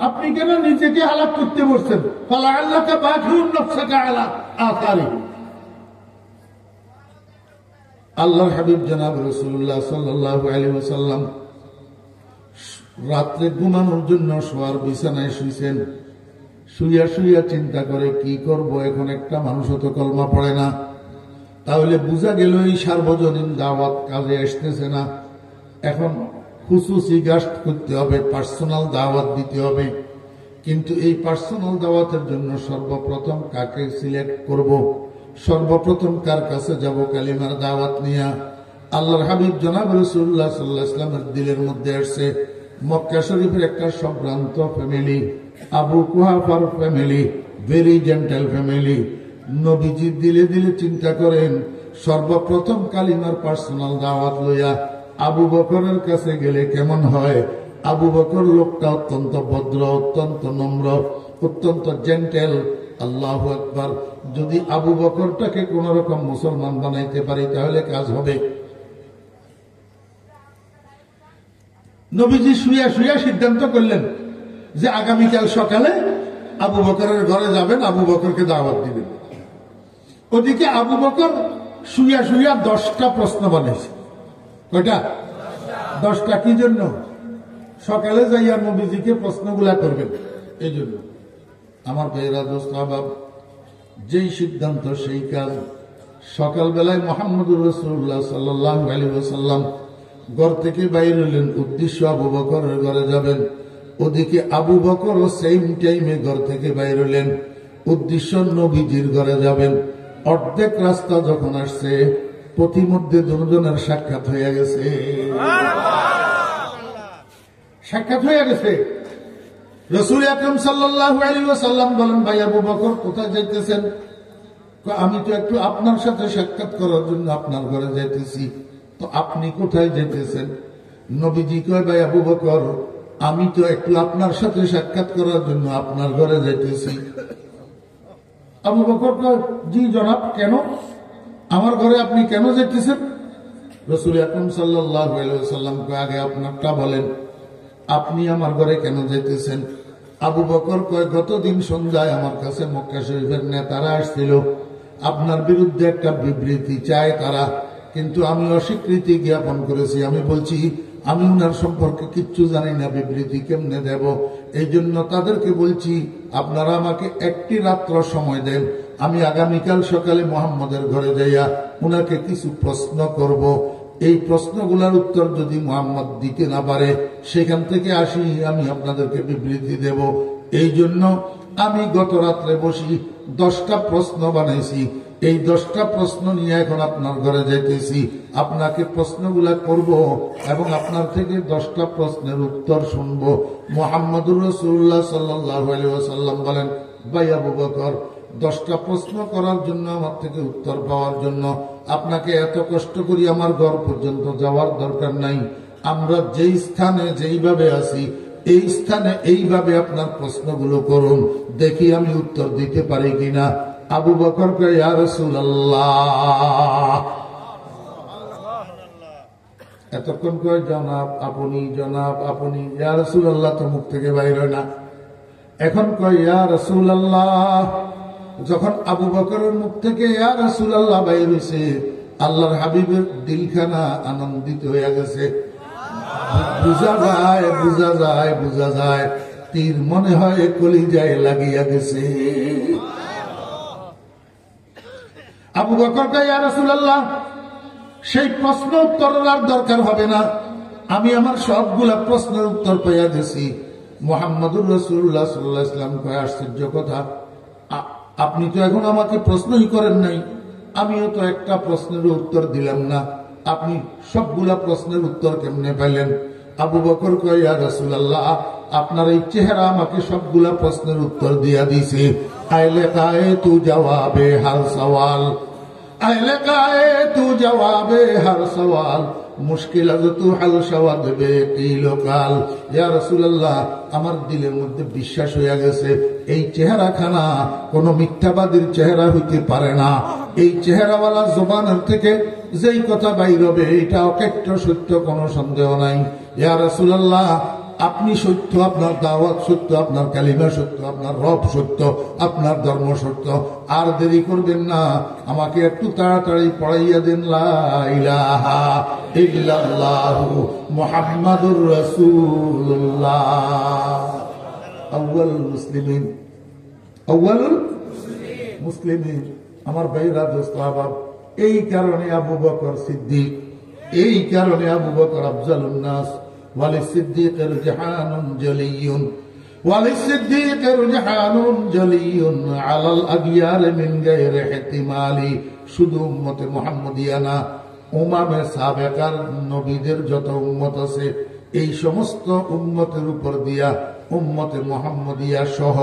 Speaker 1: আপনি কেন নিজেকে হালাক করতে বসছেন? ফালা আল্লাহকা বাকিউন নাফসাকা আলা আসারি। আল্লাহর হাবিব জনাব রাসূলুল্লাহ সাল্লাল্লাহু আলাইহি ওয়াসাল্লাম রাত্রে ঘুমানোর জন্য শোয়ার বিছানায় শুইছেন। শুইয়া শুইয়া চিন্তা করে, কি করব, এখন একটা মানুষও তো কলমা পড়ে না, তাহলে বোঝা গেল এই সার্বজনীন দাওয়াত কাজে আসতেছে না। এখন খুসুসি গাস্ট করতে হবে, পার্সোনাল দাওয়াত দিতে হবে। কিন্তু এই পার্সোনাল দাওয়াতের জন্য সর্বপ্রথম কাকে সিলেক্ট করব, সর্বপ্রথম কার কাছে যাব কালিমার দাওয়াত নিয়ে? আল্লাহর হাবিব জনাব রাসূলুল্লাহ সাল্লাল্লাহু আলাইহি ওয়াসাল্লামের দিলের মধ্যে আসছে মক্কা শরীফের একটা সম্ভ্রান্ত ফ্যামিলি, আবু কুহাফার ফ্যামিলি, ভেরি জেন্টাল ফ্যামিলি। নবীজি দিলে দিলে চিন্তা করেন, সর্বপ্রথম কালিমার পার্সোনাল দাওয়াত লইয়া আবু বকরের কাছে গেলে কেমন হয়? আবু বকর লোকটা অত্যন্ত ভদ্র, অত্যন্ত নম্র, অত্যন্ত জেন্টেল। আল্লাহু আকবার। যদি আবু বকরটাকে কোন রকম মুসলমান বানাইতে পারি তাহলে কাজ হবে। নবীজি শুয়া শুয়া সিদ্ধান্ত করলেন যে আগামীকাল সকালে আবু বকরের ঘরে যাবেন, আবু বকরকে দাওয়াত দিবেন। ওদিকে আবু বকর শুয়া শুয়া 10টা প্রশ্ন বানাইছে। কয়টা? 10টা। কি জন্য? সকালে যাইয়া নবীজিকে প্রশ্নগুলা করবেন, এই জন্য। আমার ভাইয়েরা, দোস্ত আহবাব, যেই সিদ্ধান্ত সেই কাজ। সকালবেলায় মুহাম্মদুর রাসূলুল্লাহ সাল্লাল্লাহু আলাইহি ওয়াসাল্লাম ঘর থেকে বাইর হলেন, উদ্দেশ্য আবু বকরের ঘরে যাবেন। ওদিকে আবু বকরও সেম টাইমে ঘর থেকে বাইর হলেন, উদ্দেশ্য নবীজির ঘরে যাবেন। অর্ধেক রাস্তা যখন আসছে, পথিমধ্যে দুজনের সাক্ষাৎ হয়ে গেছে। সাক্ষাৎ হয়ে গেছে। রাসূল আকরাম সাল্লাল্লাহু আলাইহি ওয়াসাল্লাম বলেন, ভাই আবু বকর কোথায় যাইতেছেন? আমি তো একটু আপনার সাথে সাক্ষাৎ করার জন্য আপনার ঘরে যাইতেছি। তো আপনি কোথায় যেতেছেন? নবীজি কয়, ভাই আবু বকর, আমি তো একটু আপনার সাথে সাক্ষাৎ করার জন্য আপনার ঘরে যাইতেছি। আবু বকর কয়, জি জনাব, কেন আমার ঘরে আপনি কেন যাইতেছেন? রাসূল আকরাম সাল্লাল্লাহু আলাইহি ওয়াসাল্লাম কয়, আগে আপনারটা বলেন, আপনি আমার ঘরে কেন যাইতেছেন? আবু বকর কয়, গতদিন সন্ধ্যায় আমার কাছে মক্কা শরীফের নেতারা আসছিল, আপনার বিরুদ্ধে একটা বিবৃতি চায় তারা, কিন্তু আমি অস্বীকৃতি জ্ঞাপন করেছি। আমি বলছি আমি উনার সম্পর্কে কিচ্ছু জানি না, বিবৃতি কেমনে দেব। এই জন্য তাদেরকে বলছি আপনারা আমাকে একটি রাত্র সময় দেন, আমি আগামীকাল সকালে মুহাম্মদের ঘরে যাইয়া উনাকে কিছু প্রশ্ন করব। এই প্রশ্নগুলোর উত্তর যদি মুহাম্মদ দিতে না পারে, সেখান থেকে আসি আমি আপনাদেরকে বিবৃতি দেব। এই জন্য আমি গত রাত্রে বসি 10টা প্রশ্ন বানাইছি। এই 10টা প্রশ্ন নিয়ে এখন আপনার ঘরে যাইতেছি, আপনাকে প্রশ্নগুলা করব এবং আপনার থেকে 10টা প্রশ্নের উত্তর শুনবো। মুহাম্মদুর রাসূলুল্লাহ সাল্লাল্লাহু আলাইহি ওয়াসাল্লাম বলেন, ভাই আবু বকর, 10টা প্রশ্ন করার জন্য, আমার থেকে উত্তর পাওয়ার জন্য আপনাকে এত কষ্ট করি আমার ঘর পর্যন্ত যাওয়ার দরকার নাই। আমরা যেই স্থানে যেইভাবে আছি, এই স্থানে এইভাবে আপনার প্রশ্নগুলো করুন, দেখি আমি উত্তর দিতে পারি কিনা। আবু বকর কয়, ইয়া রাসূলুল্লাহ। এতক্ষণ কয় জনাব আপনি, জনাব আপনি, ইয়া রাসূলুল্লাহ তো মুখ থেকে বাইর হয় না। এখন কয় ইয়া রাসূলুল্লাহ। যখন আবু বকরের মুখ থেকে ইয়া রাসূলুল্লাহ বাইর হইছে, আল্লাহর হাবিবের দিলখানা আনন্দিত হয়ে গেছে। বুঝা যায়, বুঝা যায়, বুঝা যায়, তীর মনে হয় কলিজায় লাগিয়া গেছে। আবু বকর কয়, ইয়া রাসূলুল্লাহ, সেই প্রশ্ন উত্তরের আর দরকার হবে না, আমি আমার সবগুলা প্রশ্নের উত্তর পেয়ে গেছি। মুহাম্মদুর রাসূলুল্লাহ সাল্লাল্লাহু আলাইহি ওয়াসাল্লাম কয়, আশ্চর্য কথা, আপনি তো এখন আমাকে প্রশ্নই করেন নাই, আমিও তো একটা প্রশ্নের উত্তর দিলাম না, আপনি সবগুলা প্রশ্নের উত্তর কেমনে পেলেন? আবু বকর কয়, ইয়া রাসূলুল্লাহ, আপনার এই চেহারা আমাকে সবগুলা প্রশ্নের উত্তর দিয়া দিছে। আইলে কায়ে তু জবাবে হর সওয়াল, আইলে কায়ে তু জবাবে হর সওয়াল, মুশকিল তু হাল সওয়াদ বে কিলোকাল। ইয়া রাসূলুল্লাহ, আমার দিলের মধ্যে বিশ্বাস হয়ে গেছে এই চেহারাখানা কোন মিথ্যাবাদীর চেহারা হইতে পারে না। এই চেহারাওয়ালা জবানের থেকে যেই কথা বাইর হবে এটা অকেক্ট সত্য, কোনো সন্দেহ নাই। ইয়া রাসূলুল্লাহ, আপনি সত্য, আপনার দাওয়াত সত্য, আপনার কালিমা সত্য, আপনার রব সত্য, আপনার ধর্ম সত্য। আর দেরি করবেন না, আমাকে একটু তাড়াতাড়ি পড়াইয়া দেন লা ইলাহা ইল্লাল্লাহু মুহাম্মাদুর রাসূলুল্লাহ। আউয়ালুল মুসলিমিন, আউয়ালুল মুসলিমিন। আমার ভাইরা, দোস্ত আহবাব, এই কারণে আবু বকর সিদ্দিক, এই কারণে আবু বকর আফজালুন নাস। وللصديق رجحان جلي، وللصديق رجحان جلي على الأغيار من غير احتمال। শুধু উম্মতে মুহাম্মদিয়া না, উমামে সাবেকার নবীদের যত উম্মত আছে, এই সমস্ত উম্মতের উপর দিয়া উম্মতে মুহাম্মদিয়া সহ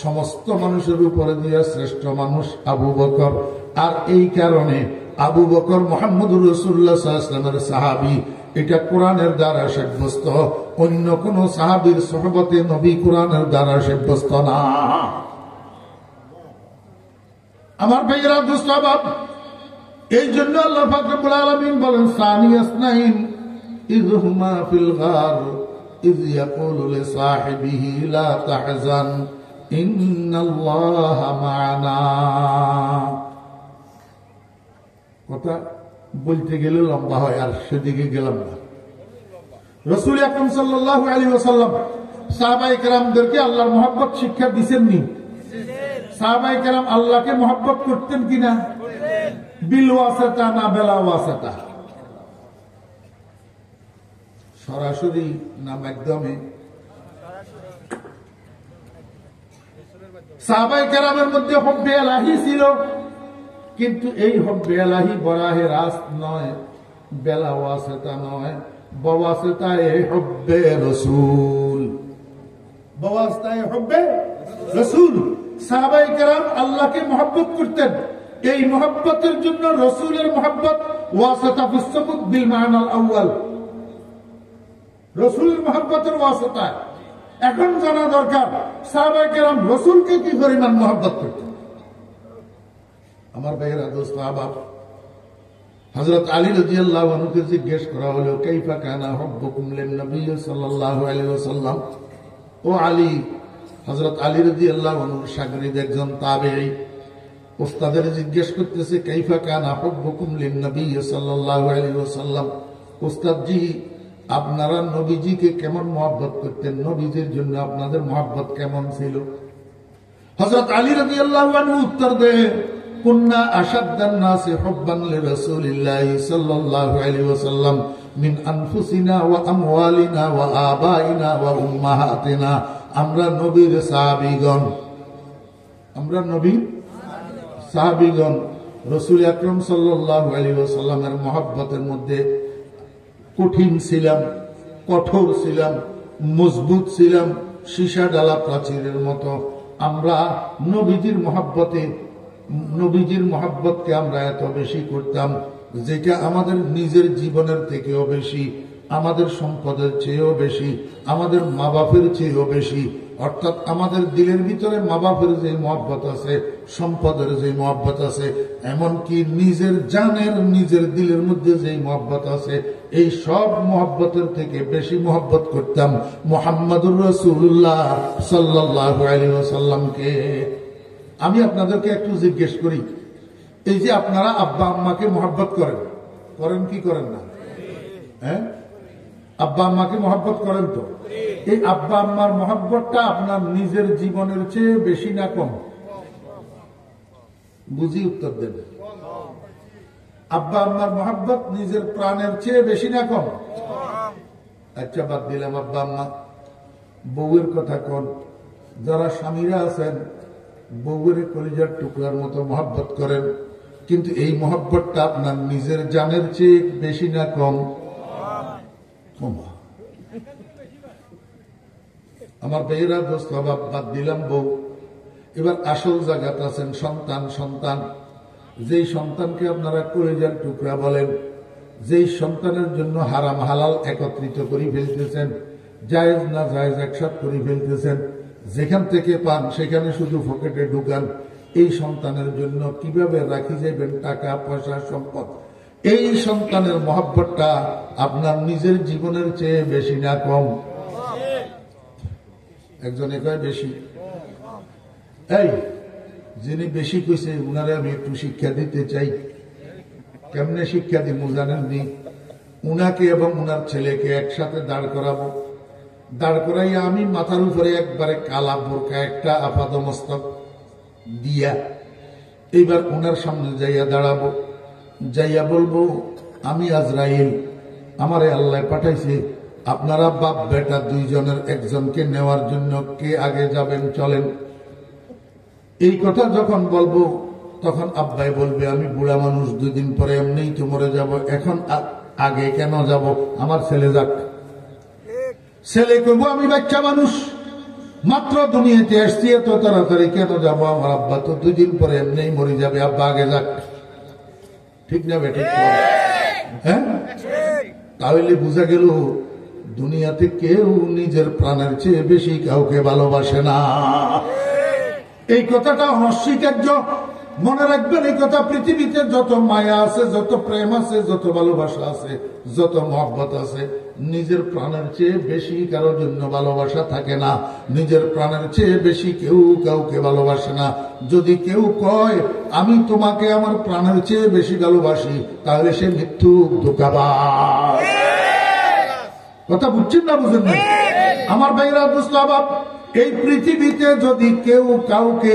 Speaker 1: সমস্ত মানুষের উপরে দিয়া শ্রেষ্ঠ মানুষ আবু বকর। আর এই কারণে আবু বকর মুহাম্মদুর রাসূলুল্লাহ সাল্লাল্লাহু আলাইহি ওয়াসাল্লামের সাহাবী। এটা কোরআনের দ্বারা সাব্যস্ত, অন্য কোন সাহাবীর সোহবতে নবী কোরআনের দ্বারা সাব্যস্ত না। আমার ভাইয়েরা, দোস্ত আহবাব, এই জন্য আল্লাহ পাক রব্বুল আলামিন বলেন, সানি আসনাইন ইয হুমা ফিল গার ইয ইয়াকুলু লিসাহিবিহি লা তাহজান ইন্নাল্লাহা মা'ানা। কথা বলতে গেলে লম্বা হয়, আর সেদিকে গেলাম না। রাসূল আকরাম সাল্লাল্লাহু আলাইহি ওয়াসাল্লাম সাহাবায়ে কেরামদেরকে আল্লাহর মহব্বত শিক্ষা দিয়েছেননি? সাহাবায়ে কেরাম আল্লাহকে মহব্বত করতেন কিনা? বিল ওয়াসাতা না বেলা ওয়াসাতা? সরাসরি না একদমই? সাহাবায়ে কেরামের মধ্যে হুব্বে ইলাহি ছিল, কিন্তু এই হুব্বে ইলাহি বরাহে রাস্ত নয়, বেলা ওয়াসাতা নয়, বওয়াসিতায়ে হুব্বে রাসূল, বওয়াসিতায়ে হুব্বে রাসূল। সাহাবায়ে কেরাম আল্লাহকে মহব্বত করতেন, এই মহব্বতের জন্য রাসূলের মহব্বত ওয়াসাতা ফিস সুবুত বিল মা'নাল আউয়াল। রসুলের মহব্বতের ওয়াসিতায়। এখন জানা দরকার সাহাবায়ে কেরাম রসুলকে কি পরিমাণ মহব্বত করতেন। আমার ভাইয়েরা, দোস্ত, আহবাব, হযরত আলী রাদিয়াল্লাহু আনহুকে জিজ্ঞেস করা হলো, কাইফা কানা হুব্বুকুম লিন-নবী সাল্লাল্লাহু আলাইহি ওয়াসাল্লাম। ও আলী, হযরত আলী রাদিয়াল্লাহু আনহুর শাগির্দ একজন তাবেঈ উস্তাদের জিজ্ঞেস করতেছে, কাইফা কানা হুব্বুকুম লিন-নবী সাল্লাল্লাহু আলাইহি ওয়াসাল্লাম, উস্তাদ জি, আপনারা নবীজিকে কেমন মহব্বত করতেন, নবীজির জন্য আপনাদের মহব্বত কেমন ছিল। হযরত আলী রাদিয়াল্লাহু আনহু উত্তর দেন, কুন্না আশাদ্দান নাসি হুব্বান লিরাসূলিল্লাহি সাল্লাল্লাহু আলাইহি ওয়াসাল্লাম মিন আনফুসিনা ওয়া আমওয়ালিনা ওয়া আবাইনা ওয়া উম্মাহাতিনা। আমরা নবীর সাহাবীগণ, আমরা নবীর সাহাবীগণ রাসূল আকরাম সাল্লাল্লাহু আলাইহি ওয়াসাল্লামের মহব্বতের মধ্যে কঠিন ছিলাম, কঠোর ছিলাম, মজবুত ছিলাম, সীসা ডালা প্রাচীরের মতো। আমরা নবীজির মহব্বতকে আমরা এত বেশি করতাম, যেটা আমাদের নিজের জীবনের থেকেও বেশি, আমাদের সম্পদের চেয়েও বেশি, আমাদের মা বাপের চেয়েও বেশি। অর্থাৎ আমাদের দিলের ভিতরে মা বাপের যে মহব্বত আছে, সম্পদের যে মহব্বত আছে, এমনকি নিজের জানের, নিজের দিলের মধ্যে যে মহব্বত আছে, এই সব মহব্বতের থেকে বেশি মহব্বত করতাম মুহাম্মদুর রাসূলুল্লাহ সাল্লাল্লাহু আলাইহি ওয়াসাল্লামকে। আমি আপনাদেরকে একটু জিজ্ঞেস করি, এই যে আপনারা আব্বা আম্মাকে মহব্বত করেন, করেন কি করেন না? হ্যাঁ, আব্বা আম্মাকে মহব্বত করেন তো? এই আব্বা আম্মার মহব্বতটা আপনার নিজের জীবনের চেয়ে বেশি না কম? বুঝি উত্তর দেন। আব্বা আম্মার মহব্বত নিজের প্রাণের চেয়ে বেশি না কম? আচ্ছা, বাদ দিলাম আব্বা আম্মা, বউয়ের কথা কোন? যারা স্বামীরা আছেন, বউয়ের কলিজার টুকরার মতো মহব্বত করেন, কিন্তু এই মহব্বতটা আপনার নিজের জানের চেয়ে বেশি না কম? কম। আমার ভাইয়েরা, দোস্ত, বাদ দিলাম বউ, এবার আসল জায়গাতে আছেন সন্তান। সন্তান, যেই সন্তানকে আপনারা কলিজার টুকরা বলেন, যেই সন্তানের জন্য হারাম হালাল একত্রিত করে ফেলতেছেন, জায়েজ না জায়েজ একসাথ করে ফেলতেছেন, যেখান থেকে পান সেখানে শুধু পকেটে ঢুকান, এই সন্তানের জন্য কিভাবে রাখি যাবেন টাকা পয়সা সম্পদ, এই সন্তানের মহব্বতটা আপনার নিজের জীবনের চেয়ে বেশি না কম? একজনে কয় বেশি। এই যিনি বেশি কইছে উনারে আমি একটু শিক্ষা দিতে চাই। কেমনে শিক্ষা দিব জানেননি? উনাকে এবং উনার ছেলেকে একসাথে দাঁড় করাবো, দাঁড় করাইয়া আমি মাথার উপরে একবারে কালা বোরকা একটা আপাদমস্তক দিয়া এইবার উনার সামনে যাইয়া দাঁড়াবো, যাইয়া বলবো, আমি আজরাইল, আমারে আল্লাহ পাঠাইছে, আপনারা বাপ বেটা দুইজনের একজনকে নেওয়ার জন্য কে আগে যাবেন চলেন। এই কথা যখন বলবো তখন আব্বাই বলবে, আমি বুড়া মানুষ, 2 দিন পরে এমনিই তো মরে যাব, এখন আগে কেন যাব, আমার ছেলে যাক। ছেলে কইব, আমি বাচ্চা মানুষ, মাত্র দুনিয়াতে আসছি, এত তাড়াতাড়ি কেন যাব, আমার আব্বা তো 2 দিন পরে এমনিই মরে যাবে, আব্বা আগে যাক। ঠিক না বেঠিক? হ্যাঁ, তাহলে বুঝা গেল দুনিয়াতে কেউ নিজের প্রাণের চেয়ে বেশি কাউকে ভালোবাসে না। এই কথাটা অনস্বীকার্য। মনে রাখবেন এই কথা, পৃথিবীতে যত মায়া আছে, যত প্রেম আছে, যত ভালোবাসা আছে, যত মহব্বত আছে, নিজের প্রাণের চেয়ে বেশি কারোর জন্য ভালোবাসা থাকে না। নিজের প্রাণের চেয়ে বেশি কেউ কাউকে ভালোবাসে না। যদি কেউ কয় আমি তোমাকে আমার প্রাণের চেয়ে বেশি ভালোবাসি, তাহলে সে মিথ্যুক, ধোঁকাবাজ। কথা বুঝছেন না বুঝেন না? আমার ভাইরা, দোস্ত, বাপ, এই পৃথিবীতে যদি কেউ কাউকে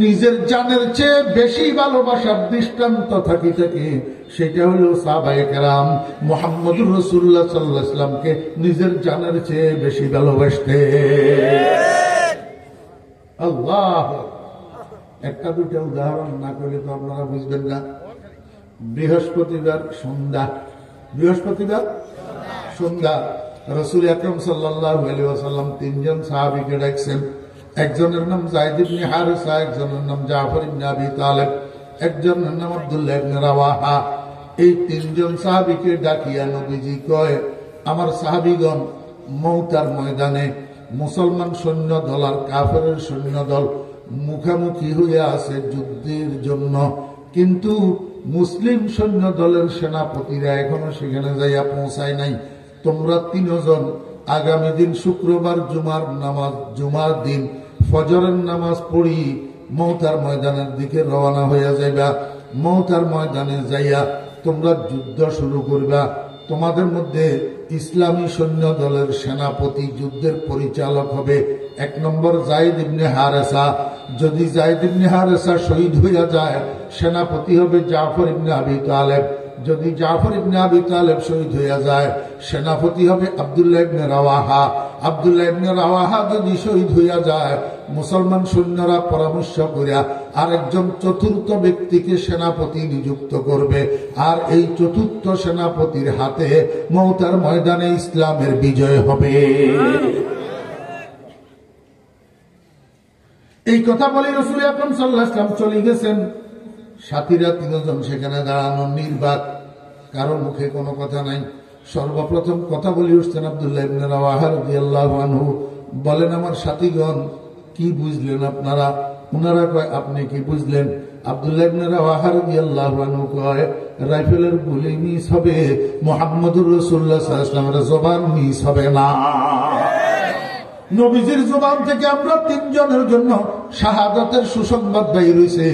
Speaker 1: নিজের জানের চেয়ে বেশি ভালোবাসার দৃষ্টান্ত থাকি থাকে, সেটা হলো সাহাবায়ে কেরাম মুহাম্মদুর রাসূলুল্লাহ সাল্লাল্লাহু আলাইহি ওয়াসাল্লামকে নিজের জানের চেয়ে বেশি ভালোবাসতে। আল্লাহ, একটা দুটা উদাহরণ না করলে তো আপনারা বুঝবেন না। বৃহস্পতিবার সন্ধ্যা রাসূল আকরাম সাল্লাল্লাহু আলাইহি ওয়াসাল্লাম 3 জন সাহাবীকে ডাকছেন। একজনের নাম যায়েদ ইবনে হারিসা, একজনের নাম জাফর ইবনে আবি তালেব, একজনের নাম আব্দুল্লাহ ইবনে রাওয়াহা। এই 3 জন সাহাবীকে ডাকিয়া নবীজি কয়, আমার সাহাবীগণ, মৌতার ময়দানে মুসলমান সৈন্য দল আর কাফেরের সৈন্য দল মুখামুখি হয়ে আছে যুদ্ধের জন্য, কিন্তু মুসলিম সৈন্য দলের সেনাপতিরা এখনো সেখানে যাইয়া পৌঁছায় নাই। তোমরা তিনজন আগামী দিন শুক্রবার জুমার দিন ফজরের নামাজ পড়ি মৌতার ময়দানের দিকে রওনা হইয়া যাইবা। মৌতার ময়দানে যাইয়া তোমরা যুদ্ধ শুরু করবা। তোমাদের মধ্যে ইসলামী সৈন্য দলের সেনাপতি যুদ্ধের পরিচালক হবে 1 নম্বর যায়েদ ইবনে হারেসা। যদি যায়েদ ইবনে হারেসা শহীদ হইয়া যায়, সেনাপতি হবে জাফর ইবনে আবি তালেব। যদি জাফর ইবনে আবি তালেব শহীদ হইয়া যায়, সেনাপতি হবে আব্দুল্লাহ ইবনে রাওয়াহা। আব্দুল্লাহ ইবনে রাওয়াহা যদি শহীদ হইয়া যায়, মুসলমান সৈন্যরা পরামর্শ করিয়া আরেকজন চতুর্থ ব্যক্তিকে সেনাপতি নিযুক্ত করবে, আর এই চতুর্থ সেনাপতির হাতে মৌতার ময়দানে ইসলামের বিজয় হবে। এই কথা বলে রাসূল আকরাম সাল্লাল্লাহু আলাইহি ওয়াসাল্লাম চলে গেছেন। সাথীরা তিনজন সেখানে দাঁড়ানো, নির্বাক, কারো মুখে কোনো কথা নাই। সর্বপ্রথম কথা বলে উঠছেন আব্দুল্লাহ ইবনে রাওয়াহা রাদিয়াল্লাহু আনহু। বলেন, আমার সাথীগণ, কি বুঝলেন আপনারা? উনারা কয়, আপনি কি বুঝলেন? আব্দুল্লাহ ইবনে রাওয়াহা রাদিয়াল্লাহু আনহু কয়, রাইফেলের গুলি মিস হবে, মুহাম্মদুর রাসূলুল্লাহ সাল্লাল্লাহু আলাইহি ওয়াসাল্লামের জবান মিস হবে না। নবীজির জবান থেকে আমরা তিনজনের জন্য শাহাদাতের সুসংবাদ বাইর হইছে।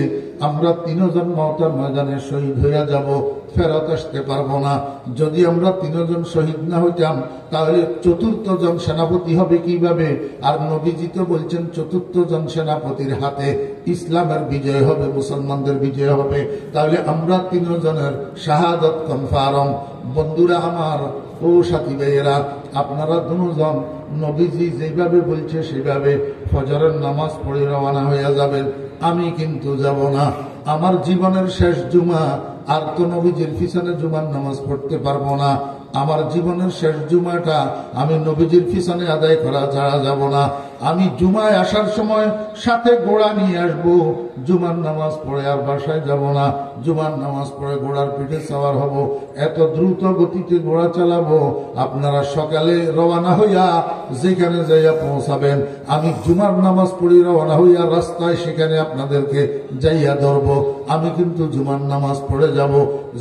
Speaker 1: আমরা তিনজন মওতার ময়দানে শহীদ হইয়া যাব, ফেরত আসতে পারবো না। যদি আমরা তিনজন শহীদ না হইতাম, তাহলে চতুর্থ জন সেনাপতি হবে কিভাবে? আর নবীজি তো বলছেন চতুর্থ জন সেনাপতির হাতে ইসলামের বিজয় হবে, মুসলমানদের বিজয় হবে। তাহলে আমরা তিনজনের শাহাদাত কনফার্ম। বন্ধুরা আমার, ও সাথী ভাইয়েরা, আপনারা দুজন নবীজি যেভাবে বলছে সেভাবে ফজরের নামাজ পড়ে রওনা হইয়া যাবেন। আমি কিন্তু যাব না। আমার জীবনের শেষ জুমা, আর তো নবীজির পিছনে জুমার নামাজ পড়তে পারবো না। আমার জীবনের শেষ জুমাটা আমি নবীজির পিছনে আদায় করা ছাড়া যাব না। আমি জুমায় আসার সময় সাথে ঘোড়া নিয়ে আসবো। জুমার নামাজ পড়ে আর বাসায় যাব না। জুমার নামাজ পড়ে ঘোড়ার পিঠে সওয়ার হব। এত দ্রুত গতিতে ঘোড়া চালাবো, আপনারা সকালে রওনা হইয়া যেখানে যাইয়া পৌঁছাবেন, আমি জুমার নামাজ পড়ি রওনা হইয়া রাস্তায় সেখানে আপনাদেরকে যাইয়া ধরবো। আমি কিন্তু জুমার নামাজ পড়ে যাব।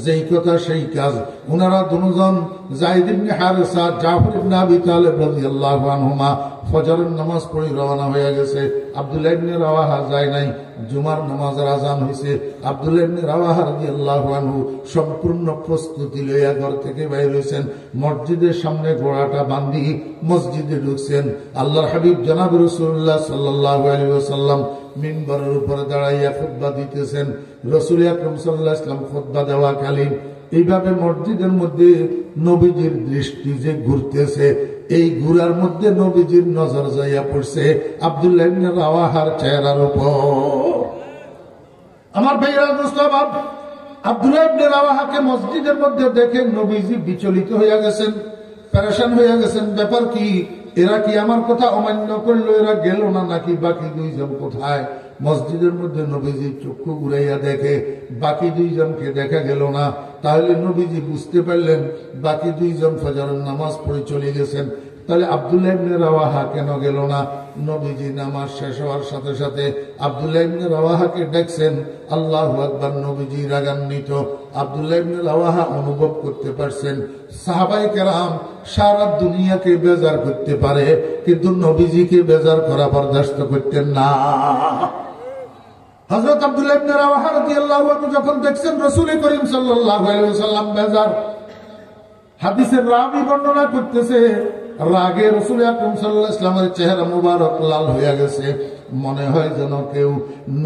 Speaker 1: যেই কথা সেই কাজ। উনারা দুজন যায়েদ ইবনে হারেসা, জাফর ইবনে আবি তালেব রাদিয়াল্লাহু আনহুমা ফজরের নামাজ পড়ে রওনা হয়ে গেছে। আব্দুল্লাহ ইবনে রাওয়াহা যায় নাই। জুমার নামাজের আজান হয়েছে। আব্দুল্লাহ ইবনে রাওয়াহা রাদিয়াল্লাহু আনহু সম্পূর্ণ প্রস্তুতি লইয়া ঘর থেকে বাইর হয়েছেন। মসজিদের সামনে ঘোড়াটা বান্ধি মসজিদে ঢুকছেন। আল্লাহর হাবিব জনাব রাসূলুল্লাহ সাল্লাল্লাহু আলাইহি ওয়াসাল্লাম মিম্বরের উপরে দাঁড়াইয়া খুতবা দিতেছেন। রাসূল আকরাম সাল্লাল্লাহু আলাইহি ওয়াসাল্লাম খুতবা দেওয়াকালীন এইভাবে মসজিদের মধ্যে নবীজির দৃষ্টি যে ঘুরতেছে, এই ঘুরার মধ্যে নবীজির নজর যাইয়া পড়ছে আব্দুল্লাহ ইবনে রাওয়াহার চেহারার উপর। আমার ভাইরা মুসলমান, আব্দুল্লাহ ইবনে রাওয়াহাকে মসজিদের মধ্যে দেখে নবীজি বিচলিত হইয়া গেছেন, পেরেশান হইয়া গেছেন। ব্যাপার কি? এরা কি আমার কথা অমান্য করলো? এরা গেল না নাকি? বাকি দুইজন কোথায়? মসজিদের মধ্যে নবীজি চক্ষু ঘুরাইয়া দেখে বাকি দুইজনকে দেখা গেল না। তাহলে নবীজি বুঝতে পারলেন বাকি দুইজন ফজরের নামাজ পড়ে চলে গেছেন। তাহলে আব্দুল্লাহ ইবনে রাওয়াহা কেন গেল না? নবীজি নামাজ শেষ হওয়ার সাথে সাথে আব্দুল্লাহ ইবনে রাওয়াহাকে ডাকছেন। আল্লাহু আকবার। নবীজি রাগান্বিত। আব্দুল্লাহ ইবনে রাওয়াহা অনুভব করতে পারছেন সাহাবায়ে কেরাম সারা দুনিয়াকে বেজার করতে পারে, কিন্তু নবীজিকে বেজার করা বরদাস্ত করতেন না। হযরত আব্দুল্লাহ ইবনে রাওয়াহা রাদিয়াল্লাহু আনহু যখন দেখছেন রাসূল করিম সাল্লাল্লাহু আলাইহি ওয়াসাল্লাম বেজার, হাদিসের রাবী বর্ণনা করতেছে রাগে রাসূল আকরাম সাল্লাল্লাহু আলাইহি ওয়াসাল্লামের চেহারা মুবারক লাল হয়ে গেছে। মনে হয় যেন কেউ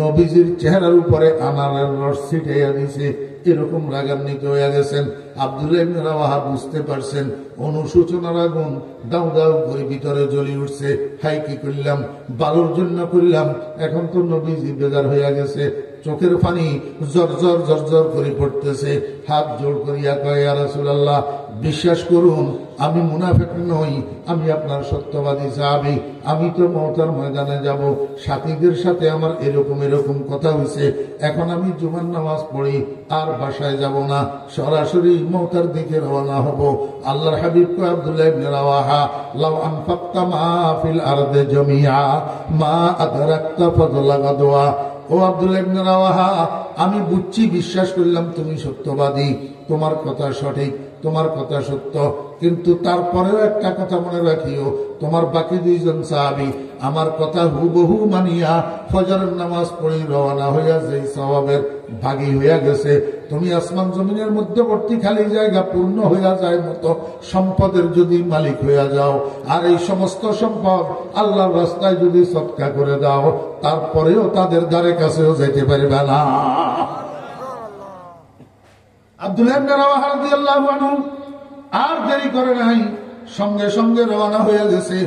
Speaker 1: নবীজির চেহারার উপরে আনারের রস ছিটাইয়া দিয়েছে, এরকম রাগান্বিত হয়ে গেছেন। আব্দুল্লাহ ইবনে রাওয়াহা বুঝতে পারছেন অনুশোচনার আগুন দাউ দাউ করে ভিতরে জ্বলে উঠছে। হাই, কি করলাম? বালুর জন্য করলাম। এখন তো নবীজি বেজার হইয়া গেছে। চোখের পানি জর্জর জর্জর করে পড়তেছে। হাত জোড় করিয়া কয়, ইয়া রাসূলুল্লাহ, বিশ্বাস করুন আমি মুনাফিক নই, আমি আপনার সত্যবাদী সাহাবী। আমি তো মওতার ময়দানে যাব, সাথীদের সাথে আমার এরকম কথা হয়েছে, এখন আমি জুমার নামাজ পড়ি আর বাসায় যাব না, সরাসরি মওতার দিকে রওনা হব। আল্লাহর হাবিব কয় আব্দুল্লাহ ইবনে রাওয়াহা, লাউ আনফাকতা মা ফিল আরদি জামিআ মা আদরাকতা ফাদলা গাদওয়া। ও আব্দুল্লাহ ইবনে রাওয়াহা, আমি বুঝছি, বিশ্বাস করলাম তুমি সত্যবাদী, তোমার কথা সঠিক, তোমার কথা সত্য, কিন্তু তারপরেও একটা কথা মনে রাখিও, তোমার বাকি দুইজন সাহাবী আমার কথা হুবহু মানিয়া ফজরের নামাজ পড়ে রওনা হইয়া যে সওয়াবের ভাগী হইয়া গেছে। তুমি আসমান জমিনের মধ্যবর্তী খালি জায়গা পূর্ণ হইয়া যায় মতো সম্পদের যদি মালিক হইয়া যাও, আর এই সমস্ত সম্পদ আল্লাহর রাস্তায় যদি সদকা করে দাও, তারপরেও তাদের দ্বারে কাছেও যেতে পারবে না। আব্দুল্লাহ ইবনে রাওয়াহা রাদিয়াল্লাহু আনহু আর দেরি করে নাই, সঙ্গে সঙ্গে রওনা হয়ে গেছে।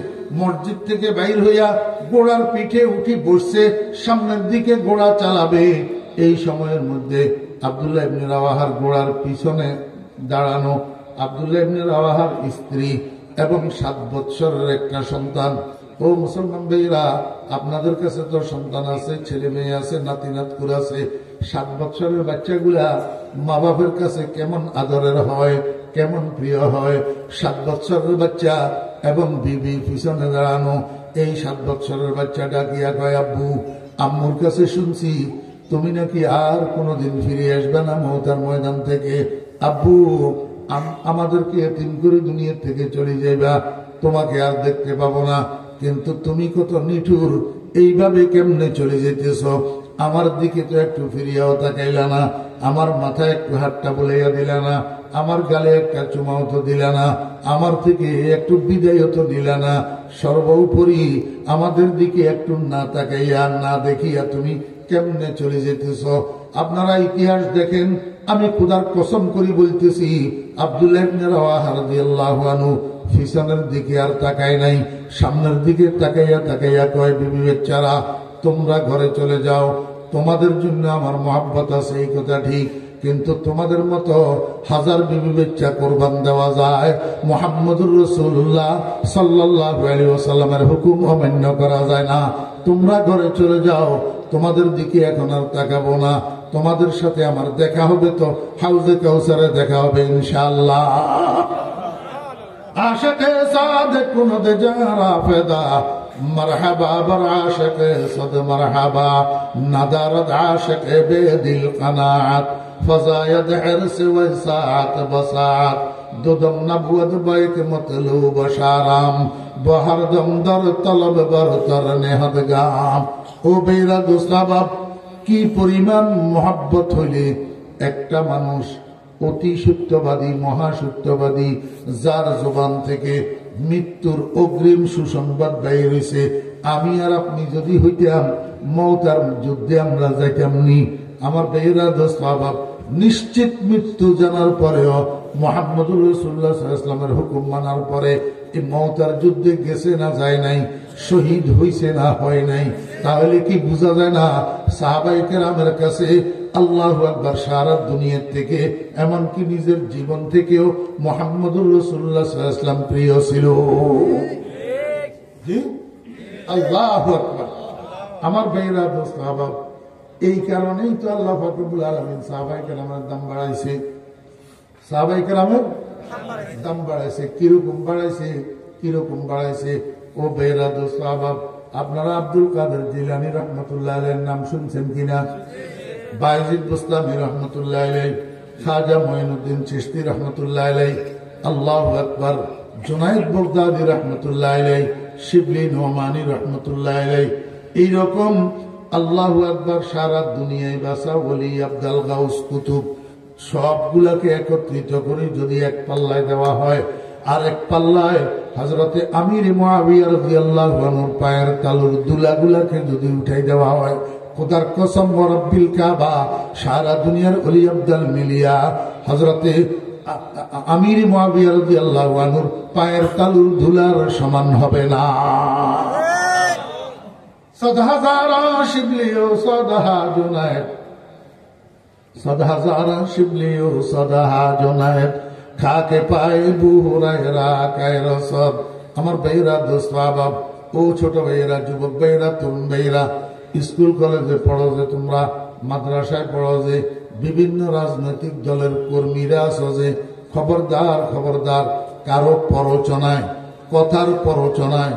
Speaker 1: মসজিদ থেকে বাইর হইয়া ঘোড়ার পিঠে উঠি বসছে, সামনের দিকে ঘোড়া চালাবে। এই সময়ের মধ্যে আব্দুল্লাহ ইবনে রাওয়াহার ঘোড়ার পিছনে দাঁড়ানো আব্দুল্লাহ ইবনে রাওয়াহার স্ত্রী এবং 7 বৎসরের একটা সন্তান। ও মুসলমান ভাইরা, আপনাদের কাছে তো সন্তান আছে, ছেলে মেয়ে আছে, নাতি নাতকুর আছে। 7 বৎসরের বাচ্চাগুলা মা বাপের কাছে কেমন আদরের হয়, কেমন প্রিয় হয়। 7 বৎসরের বাচ্চা এবং বিবি পিছনে দাঁড়ানো। এই 7 বৎসরের বাচ্চা ডাকিয়া কয়, আব্বু, আম্মুর কাছে শুনছি তুমি নাকি আর কোনোদিন ফিরে আসবে না মওতার ময়দান থেকে। আব্বু, আমাদেরকে এতিম করে দুনিয়া থেকে চলে যাইবা, তোমাকে আর দেখতে পাবো না। কিন্তু তুমি কত নিঠুর, এইভাবে কেমনে চলে যেতেছ? আমার দিকে তো একটু ফিরিয়াও তাকাইলা না, আমার মাথায় একটু হাতটা বুলাইয়া দিলা না, আমার গালে একটা চুমাও তো দিলা না, আমার থেকে একটু বিদায়ও তো দিলা না। সর্বোপরি আমাদের দিকে একটু না তাকাইয়া না দেখিয়া তুমি কেমনে চলে যেতেছ? আপনারা ইতিহাস দেখেন, আমি খোদার কসম করি বলতেছি, আব্দুল্লাহ ইবনে রাওয়াহা রাদিয়াল্লাহু আনহু পিছনের দিকে আর তাকায় নাই, সামনের দিকে তাকাইয়া কয়, বিবি বেচারা, তোমরা ঘরে চলে যাও, তোমাদের জন্য আমার মহব্বত আছে, এই কথা ঠিক, কিন্তু তোমাদের মতো 1000 বিবি বাচ্চা কোরবান দেওয়া যায়, মুহাম্মদুর রাসূলুল্লাহ সাল্লাল্লাহু আলাইহি ওয়াসাল্লামের হুকুম অমান্য করা যায় না। তোমরা ঘরে চলে যাও, তোমাদের দিকে এখন আর তাকাবো না। তোমাদের সাথে আমার দেখা হবে তো হাউজে কাউসারে দেখা হবে ইনশাআল্লাহ। আশিকে সাদেক কুনদ জারা ফেদা মারহাবা বর আশিকে সদ মারহাবা নাদারত আশিকে বেদিল কানাত ফজায়দ হিরস ওয়াসাত বসাত দুদম নবুয়ত বাইক মতলুব শারাম বহরদম দর তলব বরতর নেহদগাম। ও বেরা দুসাবাব, কি পরিমাণ মহব্বত হইলে একটা মানুষ অতি সত্যবাদী, মহাসত্যবাদী, যার জবান থেকে মৃত্যুর অগ্রিম সুসংবাদ বের হয়েছে, আমি আর আপনি যদি হইতাম মওতার যুদ্ধে আমরা যাইতামনি। আমার বেরা দোস্তাবাব, নিশ্চিত মৃত্যু জানার পরেও মুহাম্মদুর রাসূলুল্লাহ সাল্লাল্লাহু আলাইহি ওয়াসাল্লামের হুকুম মানার পরে এই মওতার যুদ্ধে গেছে না যায় নাই, শহীদ হইছে না হয় নাই, তাহলে কি বোঝা যায় না সাহাবায়ে কেরামের কাছে আল্লাহু আকবার সারা দুনিয়া থেকে, এমনকি নিজের জীবন থেকেও মুহাম্মদুর রাসূলুল্লাহ সাল্লাল্লাহু আলাইহি ওয়াসাল্লাম প্রিয় ছিল। জি, আল্লাহু আকবার। আমার ভাইরা দোস্ত আহবাব, এই কারণেই তো আল্লাহ পাক রব্বুল আলামিন সাহাবায়ে কেরামের দাম বাড়াইছে। সাহাবায়ে কেরামের দাম বাড়াইছে। কিরকম বাড়াইছে? ও ভাইরা দোস্ত আহবাব, আপনারা আব্দুল কাদের জিলানী রাহমাতুল্লাহ আলাইহির নাম শুনছেন কিনা? বায়জিদ বুস্তামি রহমতুল্লাহ আলাইহি, খাজা মঈনুদ্দিন চিশতি রহমতুল্লাহ আলাইহি, আল্লাহু আকবার, জুনায়েদ বাগদাদি রহমতুল্লাহ আলাইহি, শিবলি নোমানী রহমতুল্লাহ আলাইহি, এইরকম আল্লাহু আকবার সারা দুনিয়ায় বাসা ওলি, আব্দাল গাউস, কুতুব, সবগুলাকে একত্রিত করে যদি এক পাল্লায় দেওয়া হয়, আর এক পাল্লায় হযরতে আমির মুআবিয়া রাদিয়াল্লাহু আনহুর পায়ের তালুর দুলাগুলাকে যদি উঠাই দেওয়া হয়, খোদার কসম রব্বিল কাবা, সারা দুনিয়ার ওলি আব্দাল মিলিয়া হযরতে আমির মুআবিয়া রাদিয়াল্লাহু আনহুর পায়ের তালুর ধুলার সমান হবে না। 100,000 শিবলিও 100 জুনায়েদ, 100,000 শিবলিও 100 জুনায়েদ, খাকে পায় বুহুরায়রা কায় রসদ। আমার ভাইয়েরা, দোস্ত আহবাব, ও ছোট ভাইয়েরা, যুবক ভাইয়েরা, তরুণ ভাইয়েরা, স্কুল কলেজে পড়ো যে তোমরা, মাদ্রাসায় পড়ো যে, বিভিন্ন রাজনৈতিক দলের কর্মীরা আছো যে, খবরদার খবরদার, কারো প্ররোচনায়, কথার প্ররোচনায়,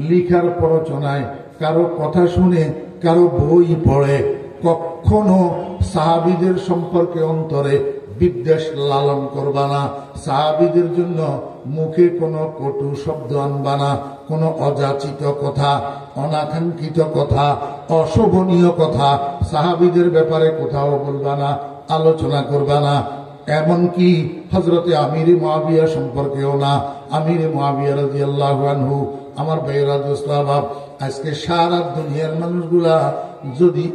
Speaker 1: লিখার প্ররোচনায়, কারো কথা শুনে, কারো বই পড়ে কখনো সাহাবীদের সম্পর্কে অন্তরে বিদ্বেষ লালন করবা না। সাহাবীদের জন্য মুখে কোনো কটু শব্দ আনবা না, কোনো অযাচিত কথা, অনাকাঙ্ক্ষিত কথা, অশোভনীয় কথা সাহাবীদের ব্যাপারে কোথাও বলবা না, আলোচনা করবা না। এমনকি হযরতে আমির মুআবিয়া সম্পর্কেও না। আমির মুআবিয়া রাদিয়াল্লাহু আনহু, আমার ভাইয়েরা, দোস্ত আহবাব, আজকে সারা দুনিয়ার মানুষগুলা যদি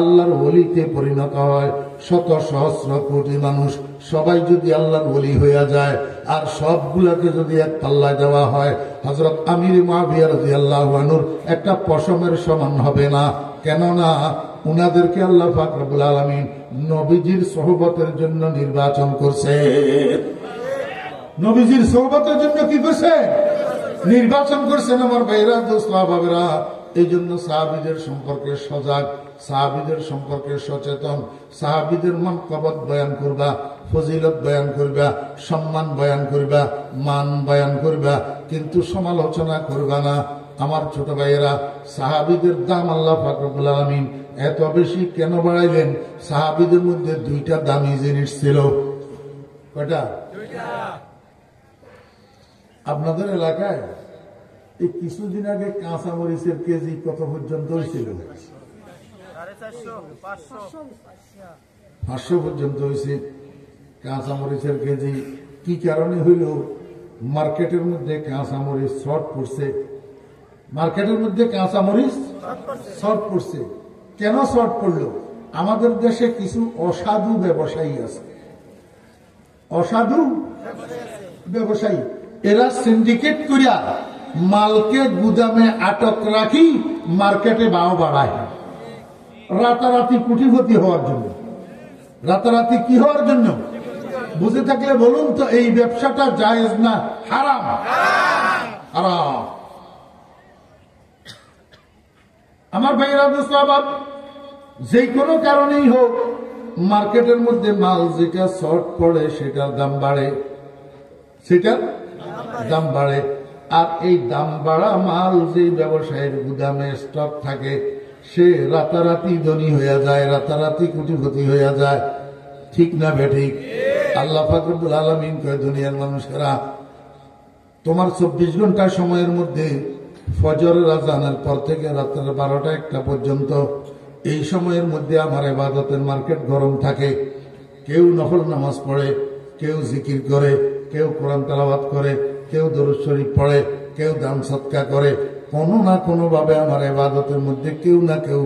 Speaker 1: আল্লাহর ওলিতে পরিণত হয়, শত সহস্র কোটি মানুষ সবাই যদি আল্লাহর ওলি হইয়া যায়, আর সবগুলাকে যদি এক পাল্লায় দেওয়া হয়, হযরত আমির মুআবিয়া রাদিয়াল্লাহু আনহুর একটা পশমের সমান হবে না। কেননা উনাদেরকে আল্লাহ পাক রব্বুল আলামিন নবীজির সোহবতের জন্য নির্বাচন করছে। নবীজির সোহবতের জন্য কি করছে? নির্বাচন করছেন। আমার ভাইরা, দোস্ত আহবাবেরা, এই জন্য সাহাবীদের সম্পর্কে সজাগ, সাহাবীদের সম্পর্কে সচেতন, সাহাবীদের মানকবত বয়ান করবা, ফজিলত বয়ান করবা, সম্মান বয়ান করবা, মান বয়ান করবা, কিন্তু সমালোচনা করবা না। আমার ছোট ভাইয়েরা, সাহাবীদের দাম আল্লাহ পাক রব্বুল আলামিন এত বেশি কেন বাড়াইলেন? সাহাবীদের মধ্যে দুইটা দামি জিনিস ছিল। কয়টা? আপনাদের এলাকায় এই কিছুদিন আগে কাঁচা মরিচের কেজি কত পর্যন্ত হয়েছিল? 500 পর্যন্ত হয়েছে কাঁচা মরিচের কেজি। কি কারণে হইল? মার্কেটের মধ্যে কাঁচা মরিচ শর্ট পড়ছে। মার্কেটের মধ্যে কাঁচা মরিচ শর্ট পড়ছে। কেন শর্ট পড়লো? আমাদের দেশে কিছু অসাধু ব্যবসায়ী আছে। অসাধু ব্যবসায়ী, এরা সিন্ডিকেট করিয়া মালকে গুদামে আটক রাখি মার্কেটে ভাও বাড়ায়, রাতারাতি কোটিপতি হওয়ার জন্য। রাতারাতি কি হওয়ার জন্য? বুঝে থাকলে বলুন তো, এই ব্যবসাটা জায়েজ না হারাম? হারাম। আমার ভাইয়েরা, দোস্ত আহবাব, যে কোনো কারণেই হোক, মার্কেটের মধ্যে মাল যেটা শর্ট পড়ে সেটার দাম বাড়ে, সেটার দাম বাড়ে। আর এই দাম বাড়া মাল যে ব্যবসায়ীর গুদামে স্টক থাকে, সে রাতারাতি ধনী হইয়া যায়, রাতারাতি কোটিপতি হইয়া যায়। ঠিক না বেঠিক? আল্লাহ পাক রব্বুল আলামিন কয়, দুনিয়ার মানুষেরা, তোমার 24 ঘন্টা সময়ের মধ্যে ফজরের আযানের পর থেকে রাতের 12টা-1টা পর্যন্ত এই সময়ের মধ্যে আমার ইবাদতের মার্কেট গরম থাকে। কেউ নফল নামাজ পড়ে, কেউ জিকির করে, কেউ কোরআন তেলাওয়াত করে, কেউ দরুদ শরীফ পড়ে, কেউ দান সদকা করে। কোনো না কোনো ভাবে আমার ইবাদতের মধ্যে কেউ না কেউ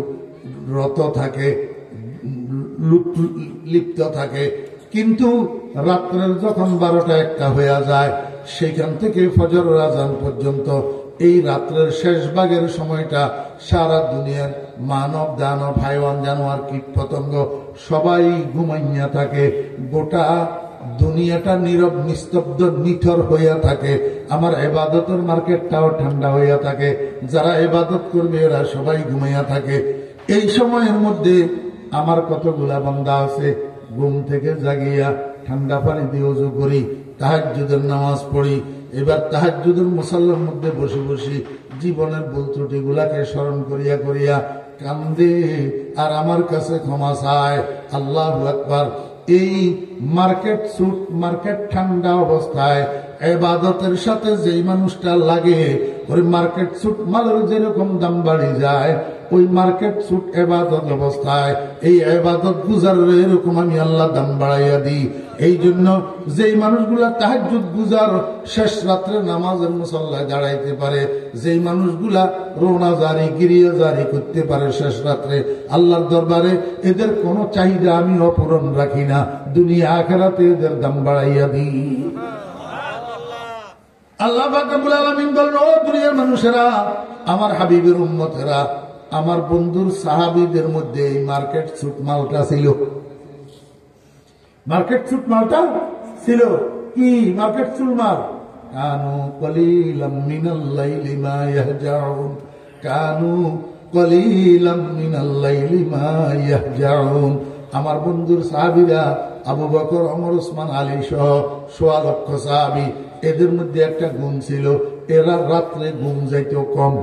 Speaker 1: রত থাকে, লিপ্ত থাকে। কিন্তু রাত্রের যখন 12টা-1টা হয়ে যায়, সেখান থেকে ফজরের আযান পর্যন্ত এই রাত্রের শেষ ভাগের সময়টা সারা দুনিয়ার মানব দানব হাইওয়ান জানোয়ার কীট পতঙ্গ সবাই ঘুমাইয়া থাকে। গোটা দুনিয়াটা নীরব নিস্তব্ধ নিথর হইয়া থাকে। আমার ইবাদতের মার্কেটটাও ঠান্ডা হইয়া থাকে। যারা ইবাদত করবে এরা সবাই ঘুমাইয়া থাকে। এই সময়ের মধ্যে আমার কতগুলা বান্দা আছে, ঘুম থেকে জাগিয়া ঠান্ডা পানি দিয়ে ওযু করি, তাহাজ্জুদের নামাজ পড়ি। এবার তাহাজ্জুদের মুসাল্লার মধ্যে বসে বসে জীবনের ভুল ত্রুটি গুলাকে স্মরণ করিয়া করিয়া কান্দে আর আমার কাছে ক্ষমা চায়। আল্লাহু আকবার। এই মার্কেট ঠান্ডা অবস্থায় ইবাদতের সাথে যেই মানুষটা লাগে, ওই মার্কেট সুট মালের যেরকম দাম বাড়ি যায়, ওই মার্কেট সুট ইবাদত অবস্থায় এই ইবাদত গুজারের এরকম আমি আল্লাহ দাম বাড়াইয়া দিই। এই জন্য যেই মানুষগুলা তাহাজ্জুদ গুজার শেষ রাত্রে নামাজের মুসল্লায় দাঁড়াইতে পারে, যেই মানুষগুলা রোনা জারি গিরিয়া জারি করতে পারে শেষ রাত্রে আল্লাহর দরবারে, এদের কোনো চাহিদা আমি অপূরণ রাখি না। দুনিয়া আখিরাতে এদের দাম বাড়াইয়া দিই। আল্লাহ পাক রব্বুল আলামিন বলেন, ও দুনিয়ার মানুষেরা, আমার হাবিবের উম্মতেরা, আমার বন্ধুর সাহাবীদের মধ্যে এই মার্কেট সুট মালটা ছিল। মার্কেট সুট মালটা ছিল। কি মার্কেট চুরমার। কানু কলিলাম মিনাল লাইলি মা ইয়াহজাউন, কানু কলিলাম মিনাল লাইলি মা ইয়াহজাউন। আমার বন্ধুর সাহাবীরা আবু বকর, ওমর, ওসমান, আলী সহ ১.৫ লক্ষ সাহাবী, এদের মধ্যে একটা গুণ ছিল, এরা রাত্রে ঘুম যাইতো কম।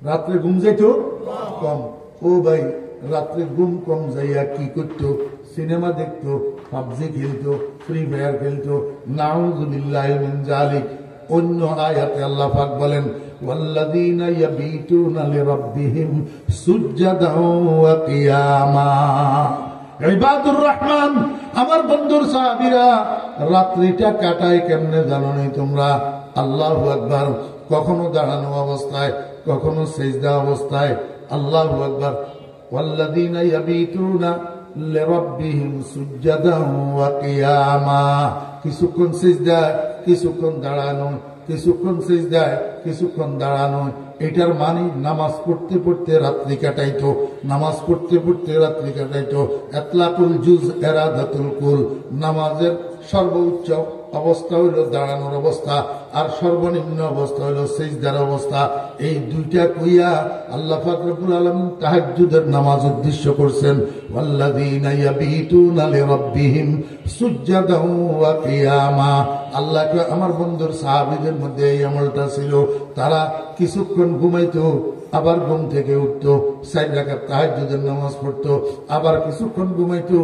Speaker 1: রাত্রে ঘুম যাইতো কম। ও ভাই, রাত্রে ঘুম কম যাইয়া কি করতো? সিনেমা দেখতো, পাবজি খেলতো, ফ্রি ফায়ার খেলতো। নাউযুবিল্লাহি মিন যালিক। অন্য আয়াতে আল্লাহ পাক বলেন, ওয়াল্লাযীনা ইয়াবীতুনা লিরাব্বিহিম সুজদান ওয়া কিয়ামা। ইবাদুর রহমান, আমার বন্ধুর সাহাবীরা রাত্রিটা কাটায় কেমনে জানো নি তোমরা? আল্লাহু আকবার। কখনো দাঁড়ানো অবস্থায়, কখনো সিজদা অবস্থায়। আল্লাহু আকবার। ওয়াল্লাযীনা ইয়াবীতুনা লিরাব্বিহিম সুজদান ওয়া কিয়ামা। কিছুক্ষণ সিজদা, কিছুক্ষণ দাঁড়ানো, কিছুক্ষণ সিজদায়, কিছুক্ষণ দাঁড়ানো। এটার মানে নামাজ পড়তে পড়তে রাত্রি কাটাইতো, নামাজ পড়তে পড়তে রাত্রি কাটাইতো। ইতলাকুল জুজ ইরাদাতুল কুল। নামাজের সর্বোচ্চ অবস্থা হইল দাঁড়ানোর অবস্থা, আর সর্বনিম্ন অবস্থা হইল সিজদার অবস্থা। এই দুইটা কইয়া আল্লাহ পাক রব্বুল আলামিন তাহাজ্জুদের নামাজ উদ্দেশ্য করছেন, ওয়াল্লাযীনা ইয়াবীতুনা লিরাব্বিহিম সুজদান ওয়া কিয়ামা। আল্লাহ আমার বন্ধুর সাহাবীদের মধ্যে এই আমলটা ছিল, তারা কিছুক্ষণ ঘুমাইতো, আবার ঘুম থেকে উঠতো, 4 রাকাত তাহাজ্জুদের নামাজ পড়তো, আবার কিছুক্ষণ ঘুমাইতো,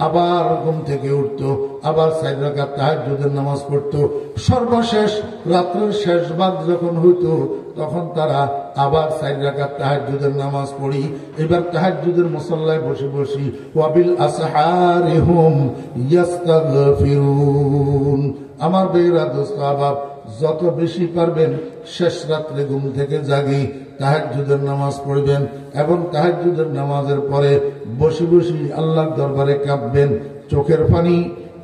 Speaker 1: আবার ঘুম থেকে উঠতো, আবার 4 রাকাত তাহাজ্জুদের নামাজ পড়তো। সর্বশেষ রাত্রের শেষ ভাগ যখন হইতো, তখন তারা আবার 4 রাকাত তাহাজ্জুদের নামাজ পড়ি। এবার তাহাজ্জুদের মুসাল্লায় বসে বসি, ওয়াবিল আসহারি হুম ইস্তাগফিরুন। আমার বেরা দোস্ত আবাব, যত বেশি পারবেন শেষ রাত্রে ঘুম থেকে জাগি তাহাজ্জুদের নামাজ পড়বেন, এবং তাহাজ্জুদের নামাজের পরে বসে বসে আল্লাহর দরবারে কাঁদবেন। চোখের পানি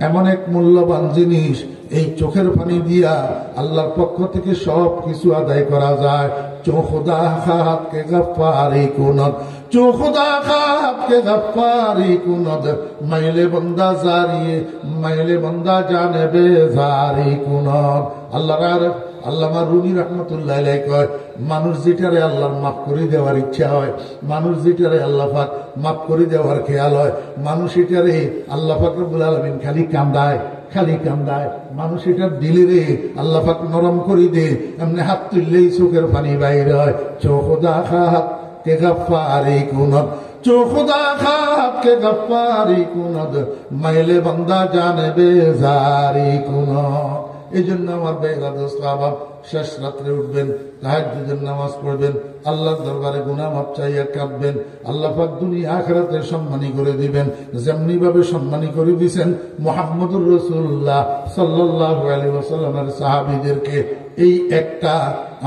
Speaker 1: এমন এক মূল্যবান জিনিস, এই চোখের পানি দিয়া আল্লাহর পক্ষ থেকে সব কিছু আদায় করা যায়। চোখদা খাত কে গফারি কুনত, চোখদা খাত কে গফারি কুনত, মাইলে বন্দা জারিয়ে, মাইলে বন্দা জানে বেজারি কুনত। আল্লাহর আল্লামা রুমি রহমতুল্লাহ আলাইহি কয়, মানুষ যেটারে আল্লাহর মাফ করে দেওয়ার ইচ্ছা হয়, মানুষ যেটারে আল্লাহ পাক মাফ করে দেওয়ার খেয়াল হয়, মানুষ এটারে আল্লাহ পাক রব্বুল আলামিন খালি কান্দায়, খালি কান্দায়। মানুষ এটার দিলে রে আল্লাহ পাক নরম করে দে, এমনি হাত তুললেই চোখের পানি বাইরে হয়। চোখদা খাত কে গফারি কুনত, চোখদা খাত কে গফারি কুনত, মাইলে বান্দা জানে বেজারি কুনত। এই জন্য আমার বেলা দোস্ত আবাব, শেষ রাত্রে উঠবেন, তাহাজ্জুদের নামাজ পড়বেন, আল্লাহর দরবারে গুনাহ মাফ চাইয়া কাঁদবেন। আল্লাহ পাক দুনিয়া আখিরাতে সম্মানী করে দিবেন, যেমনি ভাবে সম্মানী করে দিয়েছেন মুহাম্মদুর রাসূলুল্লাহ সাল্লাল্লাহু আলাইহি ওয়াসাল্লামের সাহাবীদেরকে। এই একটা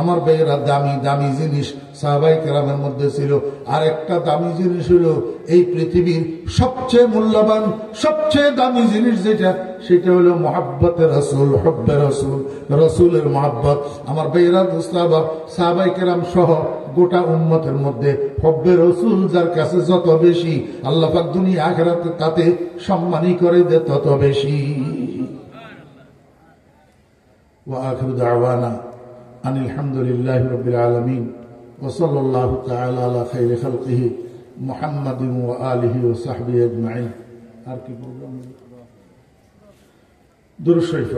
Speaker 1: আমার ভাইয়েরা দামি দামি জিনিস সাহাবায়ে কেরামের মধ্যে ছিল। আর একটা দামি জিনিস হলো এই পৃথিবীর সবচেয়ে মূল্যবান, সবচেয়ে দামি জিনিস যেটা, সেটা হলো মুহাব্বতে রাসূল, হুব্বে রাসূল, রাসূলের মুহাব্বত। আমার ভাইয়েরা দোস্তাবা, সাহাবায়ে কেরাম সহ গোটা উম্মতের মধ্যে হুব্বে রাসূল যার কাছে যত বেশি, আল্লাহ পাক দুনিয়া আখিরাতে তাতে সম্মানী করে দেয় তত বেশি। وآخر دعوانا أن الحمد لله رب العالمين وصلى الله تعالى على خير خلقه محمد وآله وصحبه أجمعين. درود شريف.